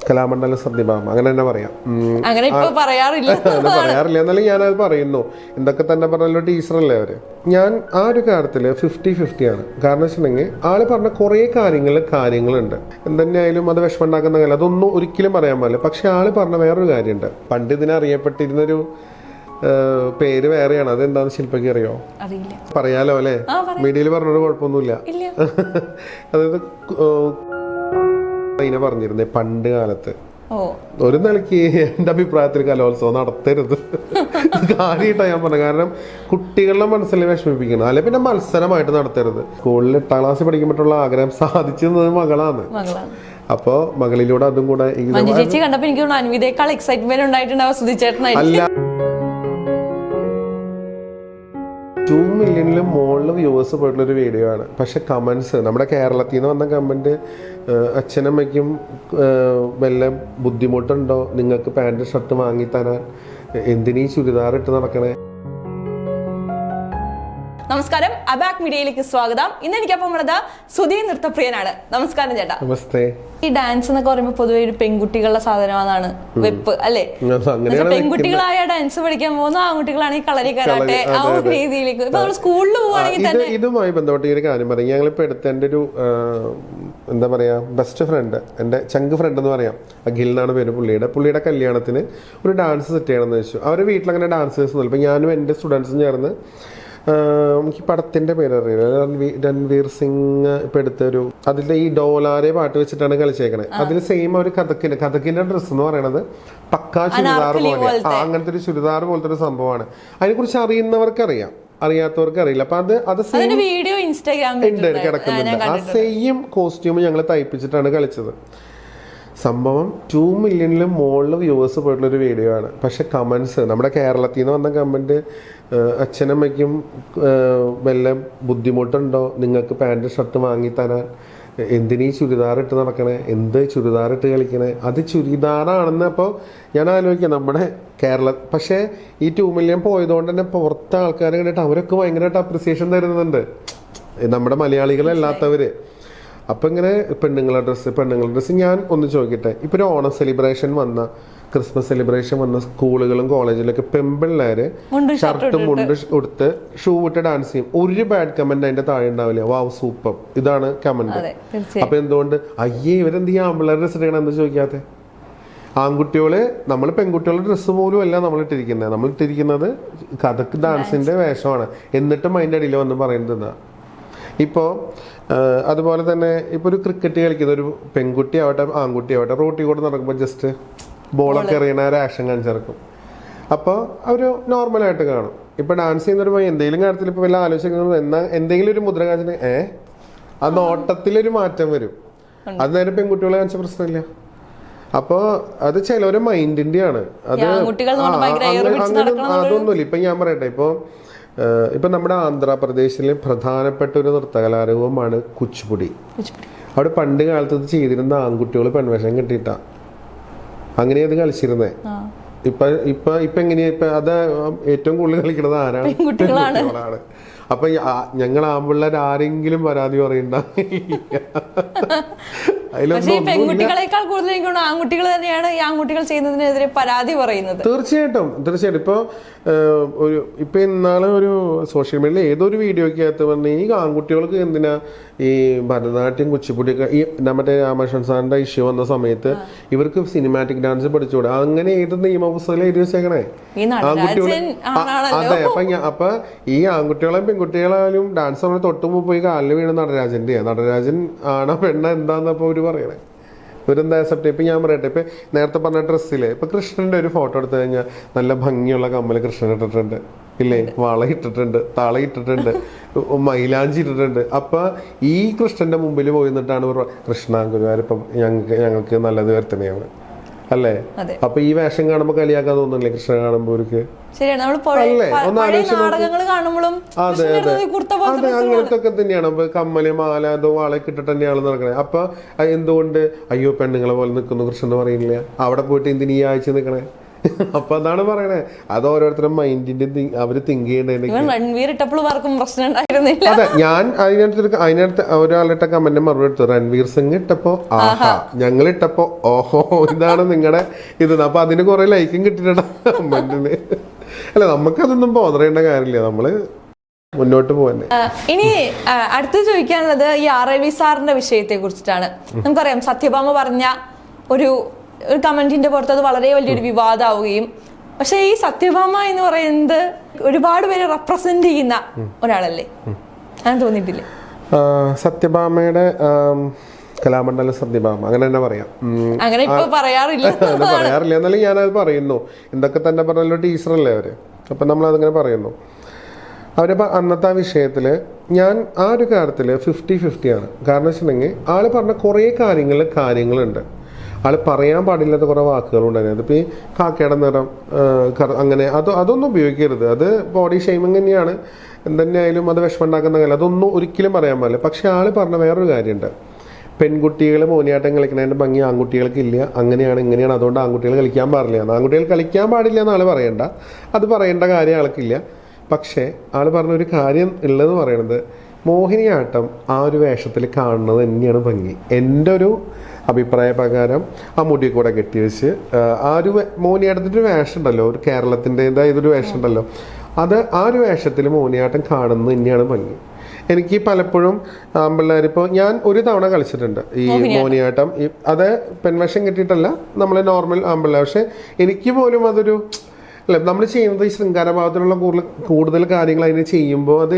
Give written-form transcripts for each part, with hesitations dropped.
കലാമണ്ഡലം സത്യഭാമ അങ്ങനെ തന്നെ പറയാം. അങ്ങനെ പറയാറില്ല എന്നാലും ഞാനത് പറയുന്നു. എന്തൊക്കെ തന്നെ പറഞ്ഞല്ലോ ടീച്ചറല്ലേ അവര്. ഞാൻ ആ ഒരു കാര്യത്തില് 50-50 ആണ്. കാരണം വെച്ചിട്ടുണ്ടെങ്കിൽ ആള് പറഞ്ഞ കുറേ കാര്യങ്ങളുണ്ട്. എന്തെന്നെയായാലും അത് വിഷമമുണ്ടാക്കുന്ന കാര്യം അതൊന്നും ഒരിക്കലും പറയാൻ പാടില്ല. പക്ഷെ ആള് പറഞ്ഞ വേറൊരു കാര്യമുണ്ട്. പണ്ട് ഇതിനെ അറിയപ്പെട്ടിരുന്നൊരു പേര് വേറെയാണ്. അതെന്താന്ന് ശില്പയ്ക്ക് അറിയോ? പറയാലോ അല്ലെ? മീഡിയയിൽ പറഞ്ഞൊരു കുഴപ്പമൊന്നുമില്ല. അതായത് അതിനെ പറഞ്ഞിരുന്നേ പണ്ട് കാലത്ത് ഒരു നിലയ്ക്ക് എൻ്റെ അഭിപ്രായത്തിൽ കലോത്സവം നടത്തരുത് കാര്യമായിട്ടാണ് ഞാൻ പറഞ്ഞത്. കാരണം കുട്ടികളുടെ മനസ്സിൽ വിഷമിപ്പിക്കണം. അല്ലെ പിന്നെ മത്സരമായിട്ട് നടത്തരുത്. സ്കൂളിൽ 8ാം ക്ലാസ്സിൽ പഠിക്കുമ്പോഴുള്ള ആഗ്രഹം സാധിച്ചത് മകളാണ്. അപ്പോ മകളിലൂടെ അതും കൂടെ അല്ല 2 മില്യണിലും മുകളിൽ വ്യൂവേഴ്സ് പോയിട്ടുള്ളൊരു വീഡിയോ ആണ്. പക്ഷെ കമൻസ് നമ്മുടെ കേരളത്തിൽ നിന്ന് വന്ന കമൻറ്റ് അച്ഛനമ്മയ്ക്കും വല്ല ബുദ്ധിമുട്ടുണ്ടോ നിങ്ങൾക്ക് പാൻറ് ഷർട്ട് വാങ്ങിത്തരാൻ, എന്തിനീ ചുരിദാർ ഇട്ട് നടക്കണേ. നമസ്കാരം, അബാക് മീഡിയയിലേക്ക് സ്വാഗതം. ഇന്ന് എനിക്കപ്പം ഉള്ളത് സുധീ നൃത്തപ്രിയനാണ്. നമസ്കാരം ചേട്ടാ. നമസ്തേ. ഈ ഡാൻസ് എന്നൊക്കെ പറയുമ്പോൾ പൊതുവെ ഒരു പെൺകുട്ടികളുടെ സാധനമാണ് വെപ്പ് അല്ലേ? പെൺകുട്ടികളായ ഡാൻസ് പഠിക്കാൻ പോകുന്ന ആൺകുട്ടികളാണെങ്കിൽ കളരി കരാട്ടെ ആ ഒരു രീതിയിലേക്ക് ഇപ്പൊ നമ്മൾ സ്കൂളിൽ പോവുകയാണെങ്കിൽ തന്നെ ഇതുമായി ബന്ധപ്പെട്ട് ഒരു കാര്യം പറയും. ഞങ്ങളിപ്പോ എടുത്ത എൻ്റെ ഒരു എന്താ പറയാ ബെസ്റ്റ് ഫ്രണ്ട്, എൻ്റെ ചങ്ക് ഫ്രണ്ട് എന്ന് പറയാം, അഖിൽ എന്നാണ് പേര്. പുള്ളിയുടെ കല്യാണത്തിന് ഒരു ഡാൻസ് സെറ്റ് ചെയ്യണമെന്ന് വെച്ചു. അവരുടെ വീട്ടിലങ്ങനെ ഡാൻസേഴ്സ് ഒന്നുമില്ല. ഇപ്പം ഞാനും എൻ്റെ സ്റ്റുഡൻസും ചേർന്ന് എനിക്ക് പടത്തിൻ്റെ പേരറിയില്ല, രൺവീർ സിംഗ് ഇപ്പം എടുത്തൊരു അതിൻ്റെ ഈ ഡോലാരെ പാട്ട് വെച്ചിട്ടാണ് കളിച്ചേക്കണേ. അതിൽ സെയിം ഒരു കഥക്കിൻ്റെ ഡ്രസ്സ് എന്ന് പറയണത് പക്കാ ചുരിദാർ പോലെ, അങ്ങനത്തെ ഒരു ചുരിദാർ പോലത്തെ ഒരു സംഭവമാണ്. അതിനെക്കുറിച്ച് അറിയുന്നവർക്കറിയാം, അറിയാത്തവർക്ക് അറിയില്ല. അപ്പൊ അത് വീഡിയോ ഉണ്ട് കിടക്കുന്നുണ്ട്. ആ സെയിം കോസ്റ്റ്യൂം ഞങ്ങൾ തയ്പ്പിച്ചിട്ടാണ് കളിച്ചത്. സംഭവം 2 മില്യണിലും മുകളിൽ വ്യൂവേഴ്സ് പോയിട്ടുള്ളൊരു വീഡിയോ ആണ്. പക്ഷെ കമൻസ് നമ്മുടെ കേരളത്തിൽ നിന്ന് വന്ന കമൻറ്റ് അച്ഛനമ്മയ്ക്കും വല്ല ബുദ്ധിമുട്ടുണ്ടോ നിങ്ങൾക്ക് പാൻറ് ഷർട്ട് വാങ്ങിത്തരാൻ, എന്തിനീ ചുരിദാർ ഇട്ട് നടക്കണേ, എന്ത് ചുരിദാർ ഇട്ട് കളിക്കണേ, അത് ചുരിദാറാണെന്ന്. അപ്പോൾ ഞാൻ ആലോചിക്കാം നമ്മുടെ പക്ഷേ ഈ 2 മില്യൺ പോയതുകൊണ്ട് തന്നെ പുറത്തെ ആൾക്കാരെ കണ്ടിട്ട് അവരൊക്കെ ഭയങ്കരമായിട്ട് അപ്രിസിയേഷൻ തരുന്നുണ്ട്, നമ്മുടെ മലയാളികളല്ലാത്തവര്. അപ്പം ഇങ്ങനെ പെണ്ണുങ്ങളുടെ ഡ്രസ്സ് ഞാൻ ഒന്ന് ചോദിക്കട്ടെ, ഇപ്പോൾ ഒരു ഓണം സെലിബ്രേഷൻ വന്ന, ക്രിസ്മസ് സെലിബ്രേഷൻ വന്ന സ്കൂളുകളും കോളേജിലൊക്കെ പെൺപിള്ളേര് ഷർട്ടും മുണ്ട് കൊടുത്ത് ഷൂ ഇട്ട് ഡാൻസ് ചെയ്യും. ഒരു ബാഡ് കമന്റ് അതിന്റെ താഴെ ഉണ്ടാവില്ല. വാവ് സൂപ്പർ, ഇതാണ് കമന്റ്. അപ്പൊ എന്തുകൊണ്ട് അയ്യേ ഇവരെന്ത് ചെയ്യാം ആൺപിള്ളേരുടെ ഡ്രസ്സ് ഇടണം എന്ന് ചോദിക്കാതെ? ആൺകുട്ടികള് നമ്മൾ പെൺകുട്ടികളുടെ ഡ്രസ്സ് പോലും അല്ല നമ്മൾ ഇട്ടിരിക്കുന്നത് കഥക് ഡാൻസിന്റെ വേഷമാണ്. എന്നിട്ടും അതിന്റെ അടിയിൽ വന്ന് പറയുന്നത് ഇപ്പോൾ അതുപോലെ തന്നെ ഇപ്പോൾ ഒരു ക്രിക്കറ്റ് കളിക്കുന്ന ഒരു പെൺകുട്ടി ആവട്ടെ ആൺകുട്ടി ആവട്ടെ റോട്ടിൽ കൂടെ നടക്കുമ്പോൾ ജസ്റ്റ് ബോളൊക്കെ എറിയണ ഒരു ആക്ഷൻ കാണിച്ചിറക്കും. അപ്പോൾ അവർ നോർമലായിട്ട് കാണും. ഇപ്പോൾ ഡാൻസ് ചെയ്യുന്നൊരു പോയി എന്തെങ്കിലും കാര്യത്തിൽ ഇപ്പോൾ വല്ല ആലോചിക്കുന്നത് എന്നാൽ എന്തെങ്കിലും ഒരു മുദ്ര കാണിച്ചിട്ട് ആ നോട്ടത്തിലൊരു മാറ്റം വരും. അത് നേരെ പെൺകുട്ടികളെ കാണിച്ച പ്രശ്നമില്ല. അപ്പോൾ അത് ചിലവരെ മൈൻഡിൻ്റെ ആണ്. അത് അതൊന്നുമില്ല. ഇപ്പം ഞാൻ പറയട്ടെ, ഇപ്പം നമ്മുടെ ആന്ധ്രാപ്രദേശിലെ പ്രധാനപ്പെട്ട ഒരു നൃത്തകലാരൂപമാണ് കുച്ചിപ്പുടി. അവിടെ പണ്ട് കാലത്ത് ഇത് ചെയ്തിരുന്ന ആൺകുട്ടികൾ പെൺവേഷം കെട്ടിയിട്ടാ അങ്ങനെ അത് കളിച്ചിരുന്നേ. ഇപ്പൊ എങ്ങനെയാ അത് ഏറ്റവും കൂടുതൽ കളിക്കുന്നത് ആരാണ്? പെൺകുട്ടികളാണ്. അപ്പൊ ഞങ്ങൾ ആൺപിള്ളേർ ആരെങ്കിലും പരാതി പറയണ്ട. പെൺകുട്ടികളെക്കാൾ കൂടുതൽ ആൺകുട്ടികൾ തന്നെയാണ് ഈ ആൺകുട്ടികൾ ചെയ്യുന്നതിനെതിരെ പരാതി പറയുന്നത്. തീർച്ചയായിട്ടും. ഇപ്പൊ ഇന്നാളെ ഒരു സോഷ്യൽ മീഡിയയിൽ ഏതൊരു വീഡിയോക്കകത്ത് പറഞ്ഞ ഈ ആൺകുട്ടികൾക്ക് എന്തിനാ ഈ ഭരതനാട്യം കുച്ചിപ്പുടിയൊക്കെ ഈ നമ്മുടെ രാമകൃഷ്ണൻ സാറിന്റെ ഇഷ്യൂ വന്ന സമയത്ത് ഇവർക്ക് സിനിമാറ്റിക് ഡാൻസ് പഠിച്ചുകൂടെ? അങ്ങനെ ഏത് നിയമപുസ്തകം എഴുതി വെച്ചേക്കണേ ആൺകുട്ടികളെ? അതെ. അപ്പൊ ഈ ആൺകുട്ടികളെയും പെൺകുട്ടികളായാലും ഡാൻസ് നമ്മൾ തൊട്ടുമ്പോ പോയി കാലിൽ വീണ് നടരാജൻ ആണോ പെണ്ണ എന്താന്നപ്പോ അവര് പറയണേ. ഇവരെന്താ അക്സെപ്റ്റ്? ഇപ്പം ഞാൻ പറയട്ടെ, ഇപ്പം നേരത്തെ പറഞ്ഞ ഡ്രസ്സില് ഇപ്പം കൃഷ്ണന്റെ ഒരു ഫോട്ടോ എടുത്തു കഴിഞ്ഞാൽ നല്ല ഭംഗിയുള്ള കമ്മൽ കൃഷ്ണൻ ഇട്ടിട്ടുണ്ട് ഇല്ലേ, വള ഇട്ടിട്ടുണ്ട്, തള ഇട്ടിട്ടുണ്ട്, മൈലാഞ്ചി ഇട്ടിട്ടുണ്ട്. അപ്പൊ ഈ കൃഷ്ണന്റെ മുമ്പിൽ പോയി നിന്നിട്ടാണ് കൃഷ്ണ ഗുരുവായൂരപ്പം ഞങ്ങൾക്ക് നല്ലത് വരുത്തണയാണ് അല്ലേ? അപ്പൊ ഈ വേഷം കാണുമ്പോ കളിയാക്കാൻ തോന്നുന്നില്ലേ കൃഷ്ണ കാണുമ്പോ അവർക്ക്? അതെ അങ്ങനത്തെ ഒക്കെ തന്നെയാണ്. അപ്പൊ കമ്മല് മാല അതോ വാളൊക്കെ ഇട്ടിട്ട് തന്നെയാണ് നടക്കണേ. അപ്പൊ എന്തുകൊണ്ട് അയ്യോ പെണ്ണുങ്ങളെ പോലെ നിൽക്കുന്നു കൃഷ്ണൻ എന്ന് പറയുന്നില്ല? അവിടെ പോയിട്ട് എന്തിനീ ആഴ്ച നിൽക്കണേ? അപ്പൊ അതാണ് പറയണേ, അത് ഓരോരുത്തരും മൈൻഡിന്റെ അവര് തിങ്ക് ചെയ്യേണ്ടത്. രൺവീർ ഇട്ടപ്പോൾ ആർക്കും പ്രശ്നം ഉണ്ടായിരുന്നില്ല. അതെ, ഞാൻ അതിനകത്ത് ഒരാളുടെ കമന്റ് മറുപടി എടുത്തു, രൺവീർ സിംഗ് ഇട്ടപ്പോ ആഹാ, ഞങ്ങൾ ഇട്ടപ്പോ ഓഹോ, ഇതാണ് നിങ്ങളുടെ ഇത്. അപ്പൊ അതിന് കുറെ ലൈക്കും കിട്ടിയിട്ടുണ്ട് കമന്റിന്. അല്ല, നമുക്കതൊന്നും ബോധർ ചെയ്യേണ്ട കാര്യമില്ല, നമ്മള് മുന്നോട്ട് പോകാൻ. ഇനി അടുത്ത് ചോദിക്കാനുള്ളത് ഈ RLV സാറിന്റെ വിഷയത്തെ കുറിച്ചിട്ടാണ്. നമുക്കറിയാം സത്യഭാമ പറഞ്ഞ ഒരു കമന്റിന്റെ പുറത്ത് അത് വളരെ വലിയൊരു വിവാദമാവുകയും, പക്ഷെ ഈ സത്യഭാമ എന്ന് പറയുന്നത് ഒരുപാട് പേര് റെപ്രസെന്റ് ചെയ്യുന്ന ഒരാളല്ലേ, അങ്ങനെ തോന്നിയിട്ടില്ലേ? സത്യഭാമയുടെ കലാമണ്ഡലം സത്യഭാമ അങ്ങനെ തന്നെ പറയാം. അങ്ങനെ ഇപ്പൊ പറയാറില്ല എന്നാലും ഞാനത് പറയുന്നു. എന്തൊക്കെ തന്നെ പറഞ്ഞല്ലോ, ടീച്ചറല്ലേ അവര്, അപ്പൊ നമ്മൾ അതിങ്ങനെ പറയുന്നു. അവരിപ്പോൾ അന്നത്തെ ആ വിഷയത്തിൽ ഞാൻ ആ ഒരു കാര്യത്തിൽ 50-50 ആണ്. കാരണം വെച്ചിട്ടുണ്ടെങ്കിൽ ആള് പറഞ്ഞ കുറേ കാര്യങ്ങളുണ്ട്. ആള് പറയാൻ പാടില്ലാത്ത കുറേ വാക്കുകളുണ്ടായിരുന്നു. അതിപ്പോൾ ഈ കാക്കയുടെ നിറം അങ്ങനെ അതൊന്നും ഉപയോഗിക്കരുത്. അത് ബോഡി ഷെയ്മിങ് തന്നെയാണ്. എന്തുതന്നെയായാലും അത് വിഷമമുണ്ടാക്കുന്ന കാര്യം, അതൊന്നും ഒരിക്കലും പറയാൻ പാടില്ല. പക്ഷെ ആള് പറഞ്ഞ വേറൊരു കാര്യമുണ്ട്, പെൺകുട്ടികൾ മോഹിനിയാട്ടം കളിക്കുന്നതിൻ്റെ ഭംഗി ആൺകുട്ടികൾക്ക് ഇല്ല, അങ്ങനെയാണ് ഇങ്ങനെയാണ്, അതുകൊണ്ട് ആൺകുട്ടികൾ കളിക്കാൻ പാടില്ല. ആൺകുട്ടികൾ കളിക്കാൻ പാടില്ല എന്ന് ആള് പറയണ്ട, അത് പറയേണ്ട കാര്യം ആൾക്കില്ല. പക്ഷേ ആൾ പറഞ്ഞൊരു കാര്യം ഉള്ളതെന്ന് പറയണത്, മോഹിനിയാട്ടം ആ ഒരു വേഷത്തിൽ കാണുന്നത് തന്നെയാണ് ഭംഗി. എൻ്റെ ഒരു അഭിപ്രായ പ്രകാരം ആ മുടി കൂടെ കെട്ടിവെച്ച് ആ ഒരു മോഹിനിയാട്ടത്തിൻ്റെ ഒരു വേഷം ഉണ്ടല്ലോ, ഒരു കേരളത്തിൻ്റെതായതൊരു വേഷം ഉണ്ടല്ലോ, അത് ആ ഒരു വേഷത്തിൽ മോഹിനിയാട്ടം കാണുന്നത് തന്നെയാണ് ഭംഗി. എനിക്ക് പലപ്പോഴും ആൺപിള്ളേരിപ്പോൾ ഞാൻ ഒരു തവണ കളിച്ചിട്ടുണ്ട് ഈ മോഹിനിയാട്ടം. അത് പെൺവേഷം കെട്ടിയിട്ടല്ല, നമ്മൾ നോർമൽ ആൺപിള്ളേർ. പക്ഷെ എനിക്ക് പോലും അതൊരു അല്ല, നമ്മൾ ചെയ്യുന്നത് ഈ ശൃംഗാരഭാവത്തിലുള്ള കൂടുതൽ കാര്യങ്ങൾ അതിന് ചെയ്യുമ്പോൾ അത്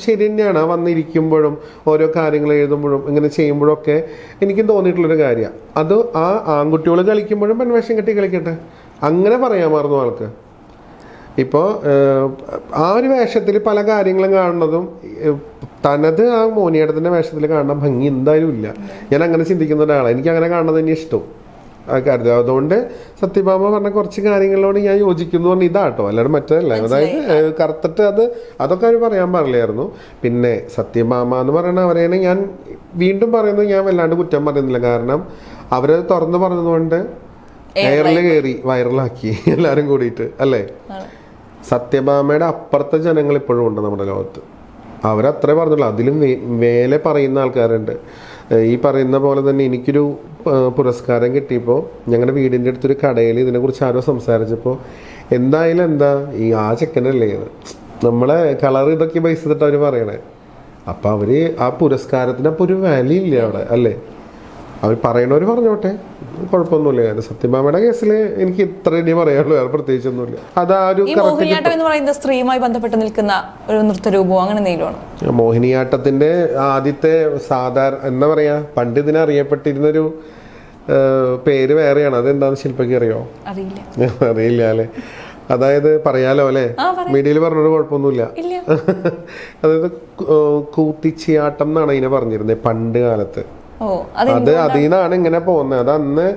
ശരി തന്നെയാണ്. വന്നിരിക്കുമ്പോഴും ഓരോ കാര്യങ്ങൾ എഴുതുമ്പോഴും ഇങ്ങനെ ചെയ്യുമ്പോഴൊക്കെ എനിക്കും തോന്നിയിട്ടുള്ളൊരു കാര്യമാണ്. അത് ആ ആൺകുട്ടികൾ കളിക്കുമ്പോഴും പെൺവേഷം കെട്ടി കളിക്കട്ടെ, അങ്ങനെ പറയാമായിരുന്നു ആൾക്ക്. ഇപ്പോൾ ആ ഒരു വേഷത്തിൽ പല കാര്യങ്ങളും കാണുന്നതും തനത് ആ മോഹിനിയാട്ടത്തിൻ്റെ വേഷത്തിൽ കാണുന്ന ഭംഗി എന്തായാലും ഇല്ല. ഞാൻ അങ്ങനെ ചിന്തിക്കുന്ന ഒരാളാണ്, എനിക്ക് അങ്ങനെ കാണുന്നത് തന്നെ ഇഷ്ടം ആ കാര്യത്തിൽ. അതുകൊണ്ട് സത്യഭാമ പറഞ്ഞ കുറച്ച് കാര്യങ്ങളോട് ഞാൻ യോജിക്കുന്നു പറഞ്ഞാൽ ഇതാട്ടോ, അല്ലാണ്ട് മറ്റേതല്ല. അതായത് കറുത്തിട്ട് അതൊക്കെ അവർ പറയാൻ പാടില്ലായിരുന്നു. പിന്നെ സത്യഭാമ എന്ന് പറയുന്ന അവരെയാണ് ഞാൻ വീണ്ടും പറയുന്നത്, ഞാൻ വല്ലാണ്ട് കുറ്റം പറയുന്നില്ല. കാരണം അവരത് തുറന്നു പറഞ്ഞതുകൊണ്ട് എയറിൽ കയറി വൈറലാക്കി എല്ലാവരും കൂടിയിട്ട്, അല്ലേ? സത്യഭാമയുടെ അപ്പുറത്തെ ജനങ്ങൾ ഇപ്പോഴും ഉണ്ട് നമ്മുടെ ലോകത്ത്. അവരത്രേ പറഞ്ഞുള്ളൂ, അതിലും മേലെ പറയുന്ന ആൾക്കാരുണ്ട്. ഈ പറയുന്ന പോലെ തന്നെ എനിക്കൊരു പുരസ്കാരം കിട്ടിയപ്പോൾ ഞങ്ങളുടെ വീടിൻ്റെ അടുത്തൊരു കടയിൽ ഇതിനെക്കുറിച്ച് ആരോ സംസാരിച്ചപ്പോൾ എന്തായാലും എന്താ ഈ ആ ചെക്കനല്ലേ ഇത്, നമ്മളെ കളർ ഇതൊക്കെ ബേസ് ചെയ്തിട്ട് അവർ പറയണേ. അപ്പം അവർ ആ പുരസ്കാരത്തിന് അപ്പോൾ ഒരു വാല്യൂ ഇല്ല അവിടെ, അല്ലേ? അവർ പറയണവർ പറഞ്ഞോട്ടെ, കുഴപ്പമൊന്നുമില്ല. സത്യഭാമയുടെ കേസിൽ എനിക്ക് ഇത്ര ഇനി പറയാനുള്ളൂ, വേറെ പ്രത്യേകിച്ചൊന്നുമില്ല. അത് ആ ഒരു മോഹിനിയാട്ടം എന്ന് പറയുന്നത് സ്ത്രീയുമായി ബന്ധപ്പെട്ട് നിൽക്കുന്ന ഒരു നൃത്തരൂപം, അങ്ങനെ എന്തെങ്കിലും മോഹിനിയാട്ടത്തിന്റെ ആദ്യത്തെ സാധാരണ എന്താ പറയാ, പണ്ട് ഇതിനെ അറിയപ്പെട്ടിരുന്നൊരു പേര് വേറെയാണ്. അതെന്താന്ന് ശില്പയ്ക്ക് അറിയോ? അറിയില്ല അല്ലേ? അതായത് പറയാലോ അല്ലേ, മീഡിയയിൽ പറഞ്ഞൊരു കുഴപ്പമൊന്നുമില്ല. അതായത് കൂത്തിച്ചിയാട്ടം എന്നാണ് അതിനെ പറഞ്ഞിരുന്നത് പണ്ട് കാലത്ത്. അത് അതിൽ നിന്നാണ് ഇങ്ങനെ പോകുന്നത്. അത് അന്ന്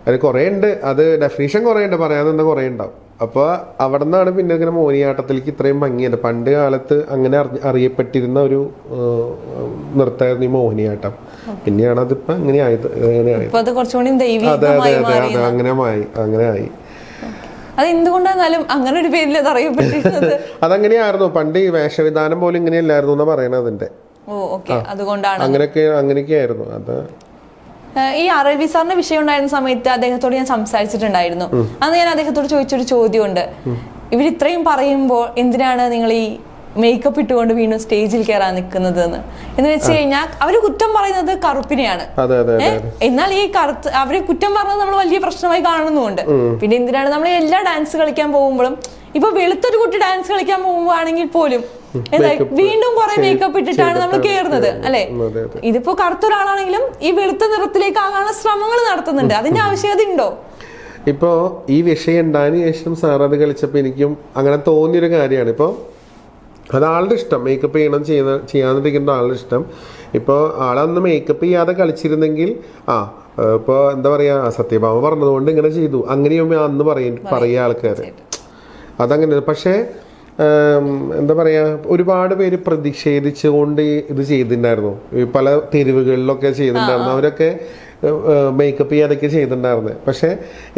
അത് കുറേ ഉണ്ട്, അത് ഡെഫിനേഷൻ കുറേ ഉണ്ട്, പറയാനെന്താ കുറേ ഉണ്ടാവും. അപ്പോൾ അവിടെ നിന്നാണ് പിന്നെ ഇങ്ങനെ മോഹിനിയാട്ടത്തിലേക്ക് ഇത്രയും ഭംഗിയുണ്ട്. പണ്ട് കാലത്ത് അങ്ങനെ അറിയപ്പെട്ടിരുന്ന ഒരു നൃത്തമായിരുന്നു ഈ മോഹിനിയാട്ടം. പിന്നെയാണ് അതിപ്പോ അങ്ങനെ ആയത്. അതെ അങ്ങനെ ആയി. അതങ്ങനെയായിരുന്നു പണ്ട്. ഈ വേഷവിധാനം പോലും ഇങ്ങനെയല്ലായിരുന്നു എന്നാ പറയണത് അതിന്റെ. അങ്ങനെയൊക്കെ ആയിരുന്നു. അത് ഈ RLV സാറിന്റെ വിഷയം ഉണ്ടായിരുന്ന സമയത്ത് അദ്ദേഹത്തോട് ഞാൻ സംസാരിച്ചിട്ടുണ്ടായിരുന്നു. അന്ന് ഞാൻ അദ്ദേഹത്തോട് ചോദിച്ചൊരു ചോദ്യമുണ്ട്, ഇവർ ഇത്രയും പറയുമ്പോൾ എന്തിനാണ് നിങ്ങൾ ഈ മേക്കപ്പ് ഇട്ടുകൊണ്ട് വീണ്ടും സ്റ്റേജിൽ കയറാൻ നിൽക്കുന്നത് എന്ന് വെച്ച് കഴിഞ്ഞാൽ അവര് കുറ്റം പറയുന്നത് കറുപ്പിനെയാണ്. എന്നാൽ ഈ അവര് കുറ്റം പറഞ്ഞത് നമ്മൾ വലിയ പ്രശ്നമായി കാണുന്നുണ്ട്. പിന്നെ എന്തിനാണ് നമ്മൾ എല്ലാ ഡാൻസ് കളിക്കാൻ പോകുമ്പോഴും, ഇപ്പൊ വെളുത്തൊരു കുട്ടി ഡാൻസ് കളിക്കാൻ പോകുമ്പോഴാണെങ്കിൽ പോലും വീണ്ടും കുറെ മേക്കപ്പ് ഇട്ടിട്ടാണ് നമ്മൾ കയറുന്നത്, അല്ലെ? ഇതിപ്പോ കറുത്ത ഒരാളാണെങ്കിലും ഈ വെളുത്ത നിറത്തിലേക്ക് ആകാനുള്ള ശ്രമങ്ങൾ നടത്തുന്നുണ്ട്. അതിന്റെ ആവശ്യകത ഉണ്ടോ? ഇപ്പോ ഈ വിഷയം ഉണ്ടായതിനു ശേഷം സാർ അത് കളിച്ചപ്പോ എനിക്കും അങ്ങനെ തോന്നിയൊരു കാര്യമാണ്. ഇപ്പൊ അത് ആളുടെ ഇഷ്ടം, മേക്കപ്പ് ചെയ്യണം ചെയ്യാതിരിക്കുന്ന ആളുടെ ഇഷ്ടം. ഇപ്പോൾ ആളന്ന് മേക്കപ്പ് ചെയ്യാതെ കളിച്ചിരുന്നെങ്കിൽ ഇപ്പോൾ എന്താ പറയുക, സത്യഭാമ പറഞ്ഞതുകൊണ്ട് ഇങ്ങനെ ചെയ്തു, അങ്ങനെയും അന്ന് പറയുക ആൾക്കാർ. അതങ്ങനെ. പക്ഷേ എന്താ പറയുക, ഒരുപാട് പേര് പ്രതിഷേധിച്ചുകൊണ്ട് ഇത് ചെയ്തിട്ടുണ്ടായിരുന്നു. പല തെരുവുകളിലൊക്കെ ചെയ്തിട്ടുണ്ടായിരുന്നു. അവരൊക്കെ മേക്കപ്പ് ചെയ്യാതൊക്കെ ചെയ്തിട്ടുണ്ടായിരുന്നത്. പക്ഷേ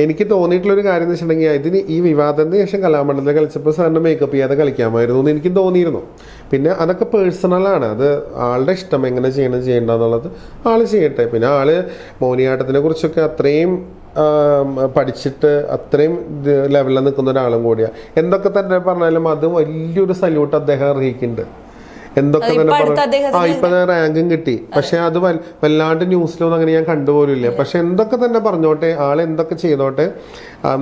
എനിക്ക് തോന്നിയിട്ടുള്ളൊരു കാര്യം എന്ന് വെച്ചിട്ടുണ്ടെങ്കിൽ ഇതിന് ഈ വിവാദത്തിന് ശേഷം കലാമണ്ഡലത്തിൽ കളിച്ചപ്പോൾ സാറിന് മേക്കപ്പ് ചെയ്യാതെ കളിക്കാമായിരുന്നു എന്ന് എനിക്ക് തോന്നിയിരുന്നു. പിന്നെ അതൊക്കെ പേഴ്സണലാണ്, അത് ആളുടെ ഇഷ്ടം, എങ്ങനെ ചെയ്യണ്ടെന്നുള്ളത് ആൾ ചെയ്യട്ടെ. പിന്നെ ആള് മോഹിനിയാട്ടത്തിനെ കുറിച്ചൊക്കെ അത്രയും പഠിച്ചിട്ട് അത്രയും ലെവലിൽ നിൽക്കുന്ന ഒരാളും കൂടിയാണ്. എന്തൊക്കെ തന്നെ പറഞ്ഞാലും അത് വലിയൊരു സല്യൂട്ട് അദ്ദേഹം അർഹിക്കുന്നുണ്ട്. എന്തൊക്കെ തന്നെ ഇപ്പൊ റാങ്കും കിട്ടി, പക്ഷെ അത് വല്ലാണ്ട് ന്യൂസിലൊന്നും അങ്ങനെ ഞാൻ കണ്ടുപോലില്ല. പക്ഷെ എന്തൊക്കെ തന്നെ പറഞ്ഞോട്ടെ, ആൾ എന്തൊക്കെ ചെയ്തോട്ടെ,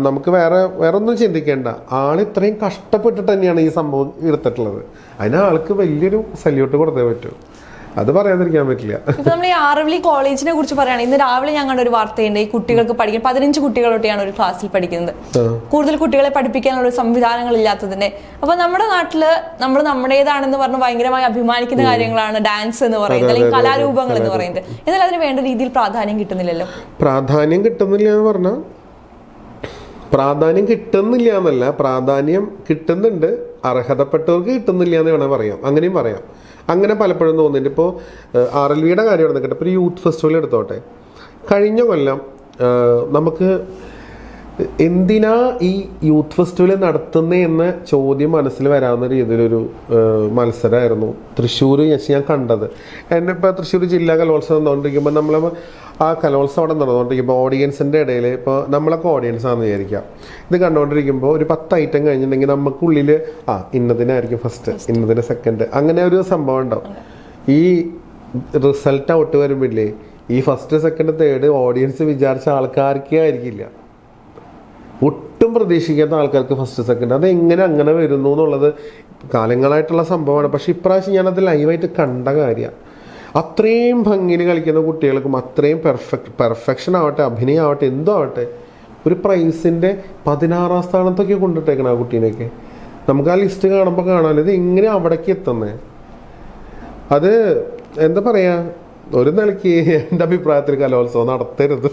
നമുക്ക് വേറെ ഒന്നും ചിന്തിക്കേണ്ട. ആൾ ഇത്രയും കഷ്ടപ്പെട്ടിട്ട് തന്നെയാണ് ഈ സംഭവം എടുത്തിട്ടുള്ളത്. അതിന് ആൾക്ക് വലിയൊരു സല്യൂട്ട് കൊടുത്തേ പറ്റൂ, അത് പറയാതിരിക്കാൻ പറ്റില്ല. ഇപ്പൊ നമ്മൾ ഈ ആറവിളി കോളേജിനെ കുറിച്ച് പറയുകയാണ്. ഇന്ന് രാവിലെ ഞങ്ങളുടെ ഒരു വാർത്തയുണ്ട്, ഈ കുട്ടികൾക്ക് പഠിക്കാൻ 15 കുട്ടികളൊക്കെയാണ് ഒരു ക്ലാസ്സിൽ പഠിക്കുന്നത്. കൂടുതൽ കുട്ടികളെ പഠിപ്പിക്കാനുള്ള സംവിധാനങ്ങൾ ഇല്ലാത്തതിന്റെ. അപ്പൊ നമ്മുടെ നാട്ടില് നമ്മൾ നമ്മുടേതാണെന്ന് പറഞ്ഞ് ഭയങ്കരമായി അഭിമാനിക്കുന്ന കാര്യങ്ങളാണ് ഡാൻസ് എന്ന് പറയുന്നത്, അല്ലെങ്കിൽ കലാരൂപങ്ങൾ എന്ന് പറയുന്നത്. എന്നാൽ അതിന് വേണ്ട രീതിയിൽ പ്രാധാന്യം കിട്ടുന്നില്ലല്ലോ. പ്രാധാന്യം കിട്ടുന്നില്ല എന്ന് പറഞ്ഞാൽ പ്രാധാന്യം കിട്ടുന്നില്ല എന്നല്ല, പ്രാധാന്യം കിട്ടുന്നുണ്ട്, അർഹതപ്പെട്ടവർക്ക് കിട്ടുന്നില്ല എന്ന് വേണമെങ്കിൽ പറയാം, അങ്ങനെയും പറയാം. അങ്ങനെ പലപ്പോഴും തോന്നുന്നുണ്ട്. ഇപ്പോൾ RLVയുടെ കാര്യം എടുത്തിട്ട് ഇപ്പോൾ ഒരു യൂത്ത് ഫെസ്റ്റിവൽ എടുത്തോട്ടെ, കഴിഞ്ഞ കൊല്ലം നമുക്ക് എന്തിനാ ഈ യൂത്ത് ഫെസ്റ്റിവൽ നടത്തുന്നത് എന്ന ചോദ്യം മനസ്സിൽ വരാവുന്ന രീതിയിലൊരു മത്സരമായിരുന്നു തൃശ്ശൂർ ഞാൻ കണ്ടത്. എന്നെ ഇപ്പോൾ തൃശ്ശൂർ ജില്ലാ കലോത്സവം നടന്നുകൊണ്ടിരിക്കുമ്പോൾ നമ്മൾ ആ കലോത്സവം അവിടെ നടന്നുകൊണ്ടിരിക്കുമ്പോൾ ഓഡിയൻസിൻ്റെ ഇടയിൽ ഇപ്പോൾ നമ്മളൊക്കെ ഓഡിയൻസ് ആണെന്ന് വിചാരിക്കാം. ഇത് കണ്ടുകൊണ്ടിരിക്കുമ്പോൾ ഒരു 10 ഐറ്റം കഴിഞ്ഞിട്ടുണ്ടെങ്കിൽ നമുക്കുള്ളിൽ ഇന്നതിനായിരിക്കും ഫസ്റ്റ്, ഇന്നതിന് സെക്കൻഡ്, അങ്ങനെ ഒരു സംഭവം ഉണ്ടാവും. ഈ റിസൾട്ട് ഔട്ട് വരുമ്പോഴേ ഈ ഫസ്റ്റ് സെക്കൻഡ് തേർഡ് ഓഡിയൻസ് വിചാരിച്ച ആൾക്കാർക്കേ ആയിരിക്കില്ല, ഒട്ടും പ്രതീക്ഷിക്കാത്ത ആൾക്കാർക്ക് ഫസ്റ്റ് സെക്കൻഡ്. അതെങ്ങനെ അങ്ങനെ വരുന്നു എന്നുള്ളത് കാലങ്ങളായിട്ടുള്ള സംഭവമാണ്. പക്ഷെ ഇപ്രാവശ്യം ഞാനത് ലൈവായിട്ട് കണ്ട കാര്യമാണ്. അത്രയും ഭംഗിയിൽ കളിക്കുന്ന കുട്ടികൾക്കും അത്രയും പെർഫെക്ഷൻ ആവട്ടെ, അഭിനയം ആവട്ടെ, എന്തോ ആവട്ടെ, ഒരു പ്രൈസിൻ്റെ 16ാം സ്ഥാനത്തൊക്കെ കൊണ്ടിട്ടേക്കണം ആ കുട്ടീനെയൊക്കെ. നമുക്ക് ആ ലിസ്റ്റ് കാണുമ്പോൾ കാണാമല്ലോ ഇത് എങ്ങനെ അവിടേക്ക് എത്തുന്നത്. അത് എന്താ പറയുക, ഒരു നിലയ്ക്ക് എൻ്റെ അഭിപ്രായത്തിൽ കലോത്സവം നടത്തരുത്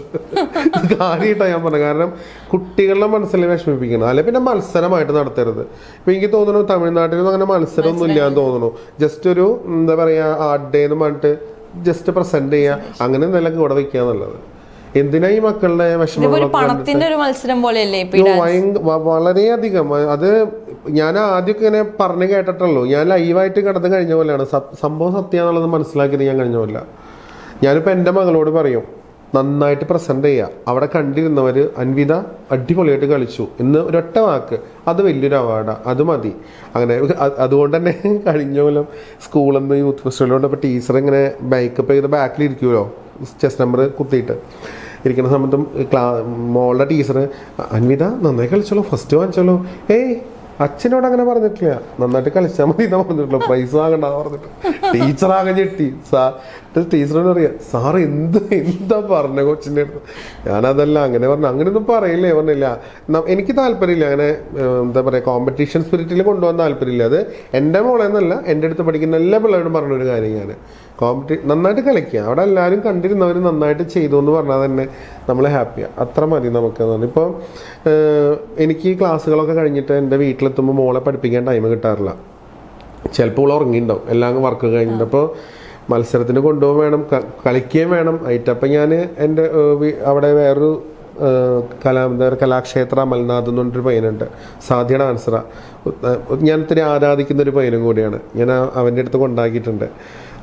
കാര്യമായിട്ടാണ് ഞാൻ പറഞ്ഞത്. കാരണം കുട്ടികളുടെ മനസ്സിൽ വിഷമിപ്പിക്കണം. അല്ലെ പിന്നെ മത്സരമായിട്ട് നടത്തരുത്. ഇപ്പം എനിക്ക് തോന്നുന്നു തമിഴ്നാട്ടിലൊന്നും അങ്ങനെ മത്സരമൊന്നും ഇല്ലാന്ന് തോന്നുന്നു. ജസ്റ്റ് ഒരു എന്താ പറയുക ആർട്ട് ഡേ എന്ന് പറഞ്ഞിട്ട് ജസ്റ്റ് പ്രസന്റ് ചെയ്യുക, അങ്ങനെ എന്തെങ്കിലും കൂടെ വയ്ക്കുക എന്നുള്ളത്. എന്തിനാ ഈ മക്കളുടെ വിഷമം? വളരെയധികം. അത് ഞാൻ ആദ്യമൊക്കെ ഇങ്ങനെ പറഞ്ഞു കേട്ടിട്ടുള്ളൂ, ഞാൻ ലൈവായിട്ട് കിടന്ന് കഴിഞ്ഞ പോലെയാണ്. സംഭവം സത്യമാണെന്നുള്ളത് മനസ്സിലാക്കിയത് ഞാൻ കഴിഞ്ഞ പോലെ. ഞാനിപ്പോൾ എൻ്റെ മകളോട് പറയും, നന്നായിട്ട് പ്രസൻറ്റ് ചെയ്യുക. അവിടെ കണ്ടിരുന്നവർ അൻവിത അടിപൊളിയായിട്ട് കളിച്ചു ഇന്ന്, ഒരൊറ്റ വാക്ക്, അത് വലിയൊരു അവാർഡാണ്, അത് മതി. അങ്ങനെ അതുകൊണ്ട് തന്നെ കഴിഞ്ഞ കൊല്ലം സ്കൂളിൽ നിന്ന് യൂത്ത് ഫെസ്റ്റിവലുകൊണ്ട് ഇപ്പോൾ ടീച്ചർ ഇങ്ങനെ ബൈക്കപ്പ് ചെയ്ത് ബാക്കിലിരിക്കുമല്ലോ, ചെസ് നമ്പർ കുത്തിയിട്ട് ഇരിക്കുന്ന സമയത്തും മോളുടെ ടീച്ചർ അൻവിത നന്നായി കളിച്ചോളൂ, ഫസ്റ്റ് വാങ്ങിച്ചോളൂ. അച്ഛനോട് അങ്ങനെ പറഞ്ഞിട്ടില്ല, നന്നായിട്ട് കളിച്ചാൽ മതി എന്നാ പറഞ്ഞിട്ടുള്ളൂ, പ്രൈസ് വാങ്ങണ്ട പറഞ്ഞിട്ട്. ടീച്ചറാകെ ഞെട്ടി. ടീച്ചറോട് പറയാ, സാറ് എന്താ പറഞ്ഞ കൊച്ചിൻ്റെ അടുത്ത്? ഞാനതല്ല അങ്ങനെ പറഞ്ഞു. അങ്ങനെയൊന്നും പറയില്ലേ പറഞ്ഞില്ല. എനിക്ക് താല്പര്യമില്ല അങ്ങനെ എന്താ പറയുക, കോമ്പറ്റീഷൻ സ്പിരിറ്റിൽ കൊണ്ടുപോകാൻ താല്പര്യമില്ല. അത് എൻ്റെ മോളെന്നല്ല, എൻ്റെ അടുത്ത് പഠിക്കുന്ന എല്ലാ പിള്ളേരോടും പറഞ്ഞൊരു കാര്യം. ഞാൻ നന്നായിട്ട് കളിക്കുക, അവിടെ എല്ലാവരും കണ്ടിരുന്നവർ നന്നായിട്ട് ചെയ്തു എന്ന് പറഞ്ഞാൽ തന്നെ നമ്മൾ ഹാപ്പിയാണ്, അത്ര മതി നമുക്ക്. ഇപ്പോൾ എനിക്ക് ക്ലാസ്സുകളൊക്കെ കഴിഞ്ഞിട്ട് എൻ്റെ വീട്ടിലെത്തുമ്പോൾ മോളെ പഠിപ്പിക്കാൻ ടൈം കിട്ടാറില്ല. ചിലപ്പോൾ ഉറങ്ങിയിട്ടുണ്ടാവും, എല്ലാം വർക്ക് കഴിഞ്ഞിട്ട്. അപ്പോൾ മത്സരത്തിന് കൊണ്ടുപോകാൻ വേണം, കളിക്കുകയും വേണം ആയിട്ട്. അപ്പം ഞാൻ എൻ്റെ അവിടെ വേറൊരു കലാക്ഷേത്ര മൽനാഥ് എന്ന് പറഞ്ഞൊരു പയ്യനുണ്ട്, സാധ്യ ഡാൻസറാണ്. ഞാൻ ഇത്തിരി ആരാധിക്കുന്ന ഒരു പയ്യനും കൂടിയാണ്. ഞാൻ അവൻ്റെ അടുത്ത് കൊണ്ടാക്കിയിട്ടുണ്ട്.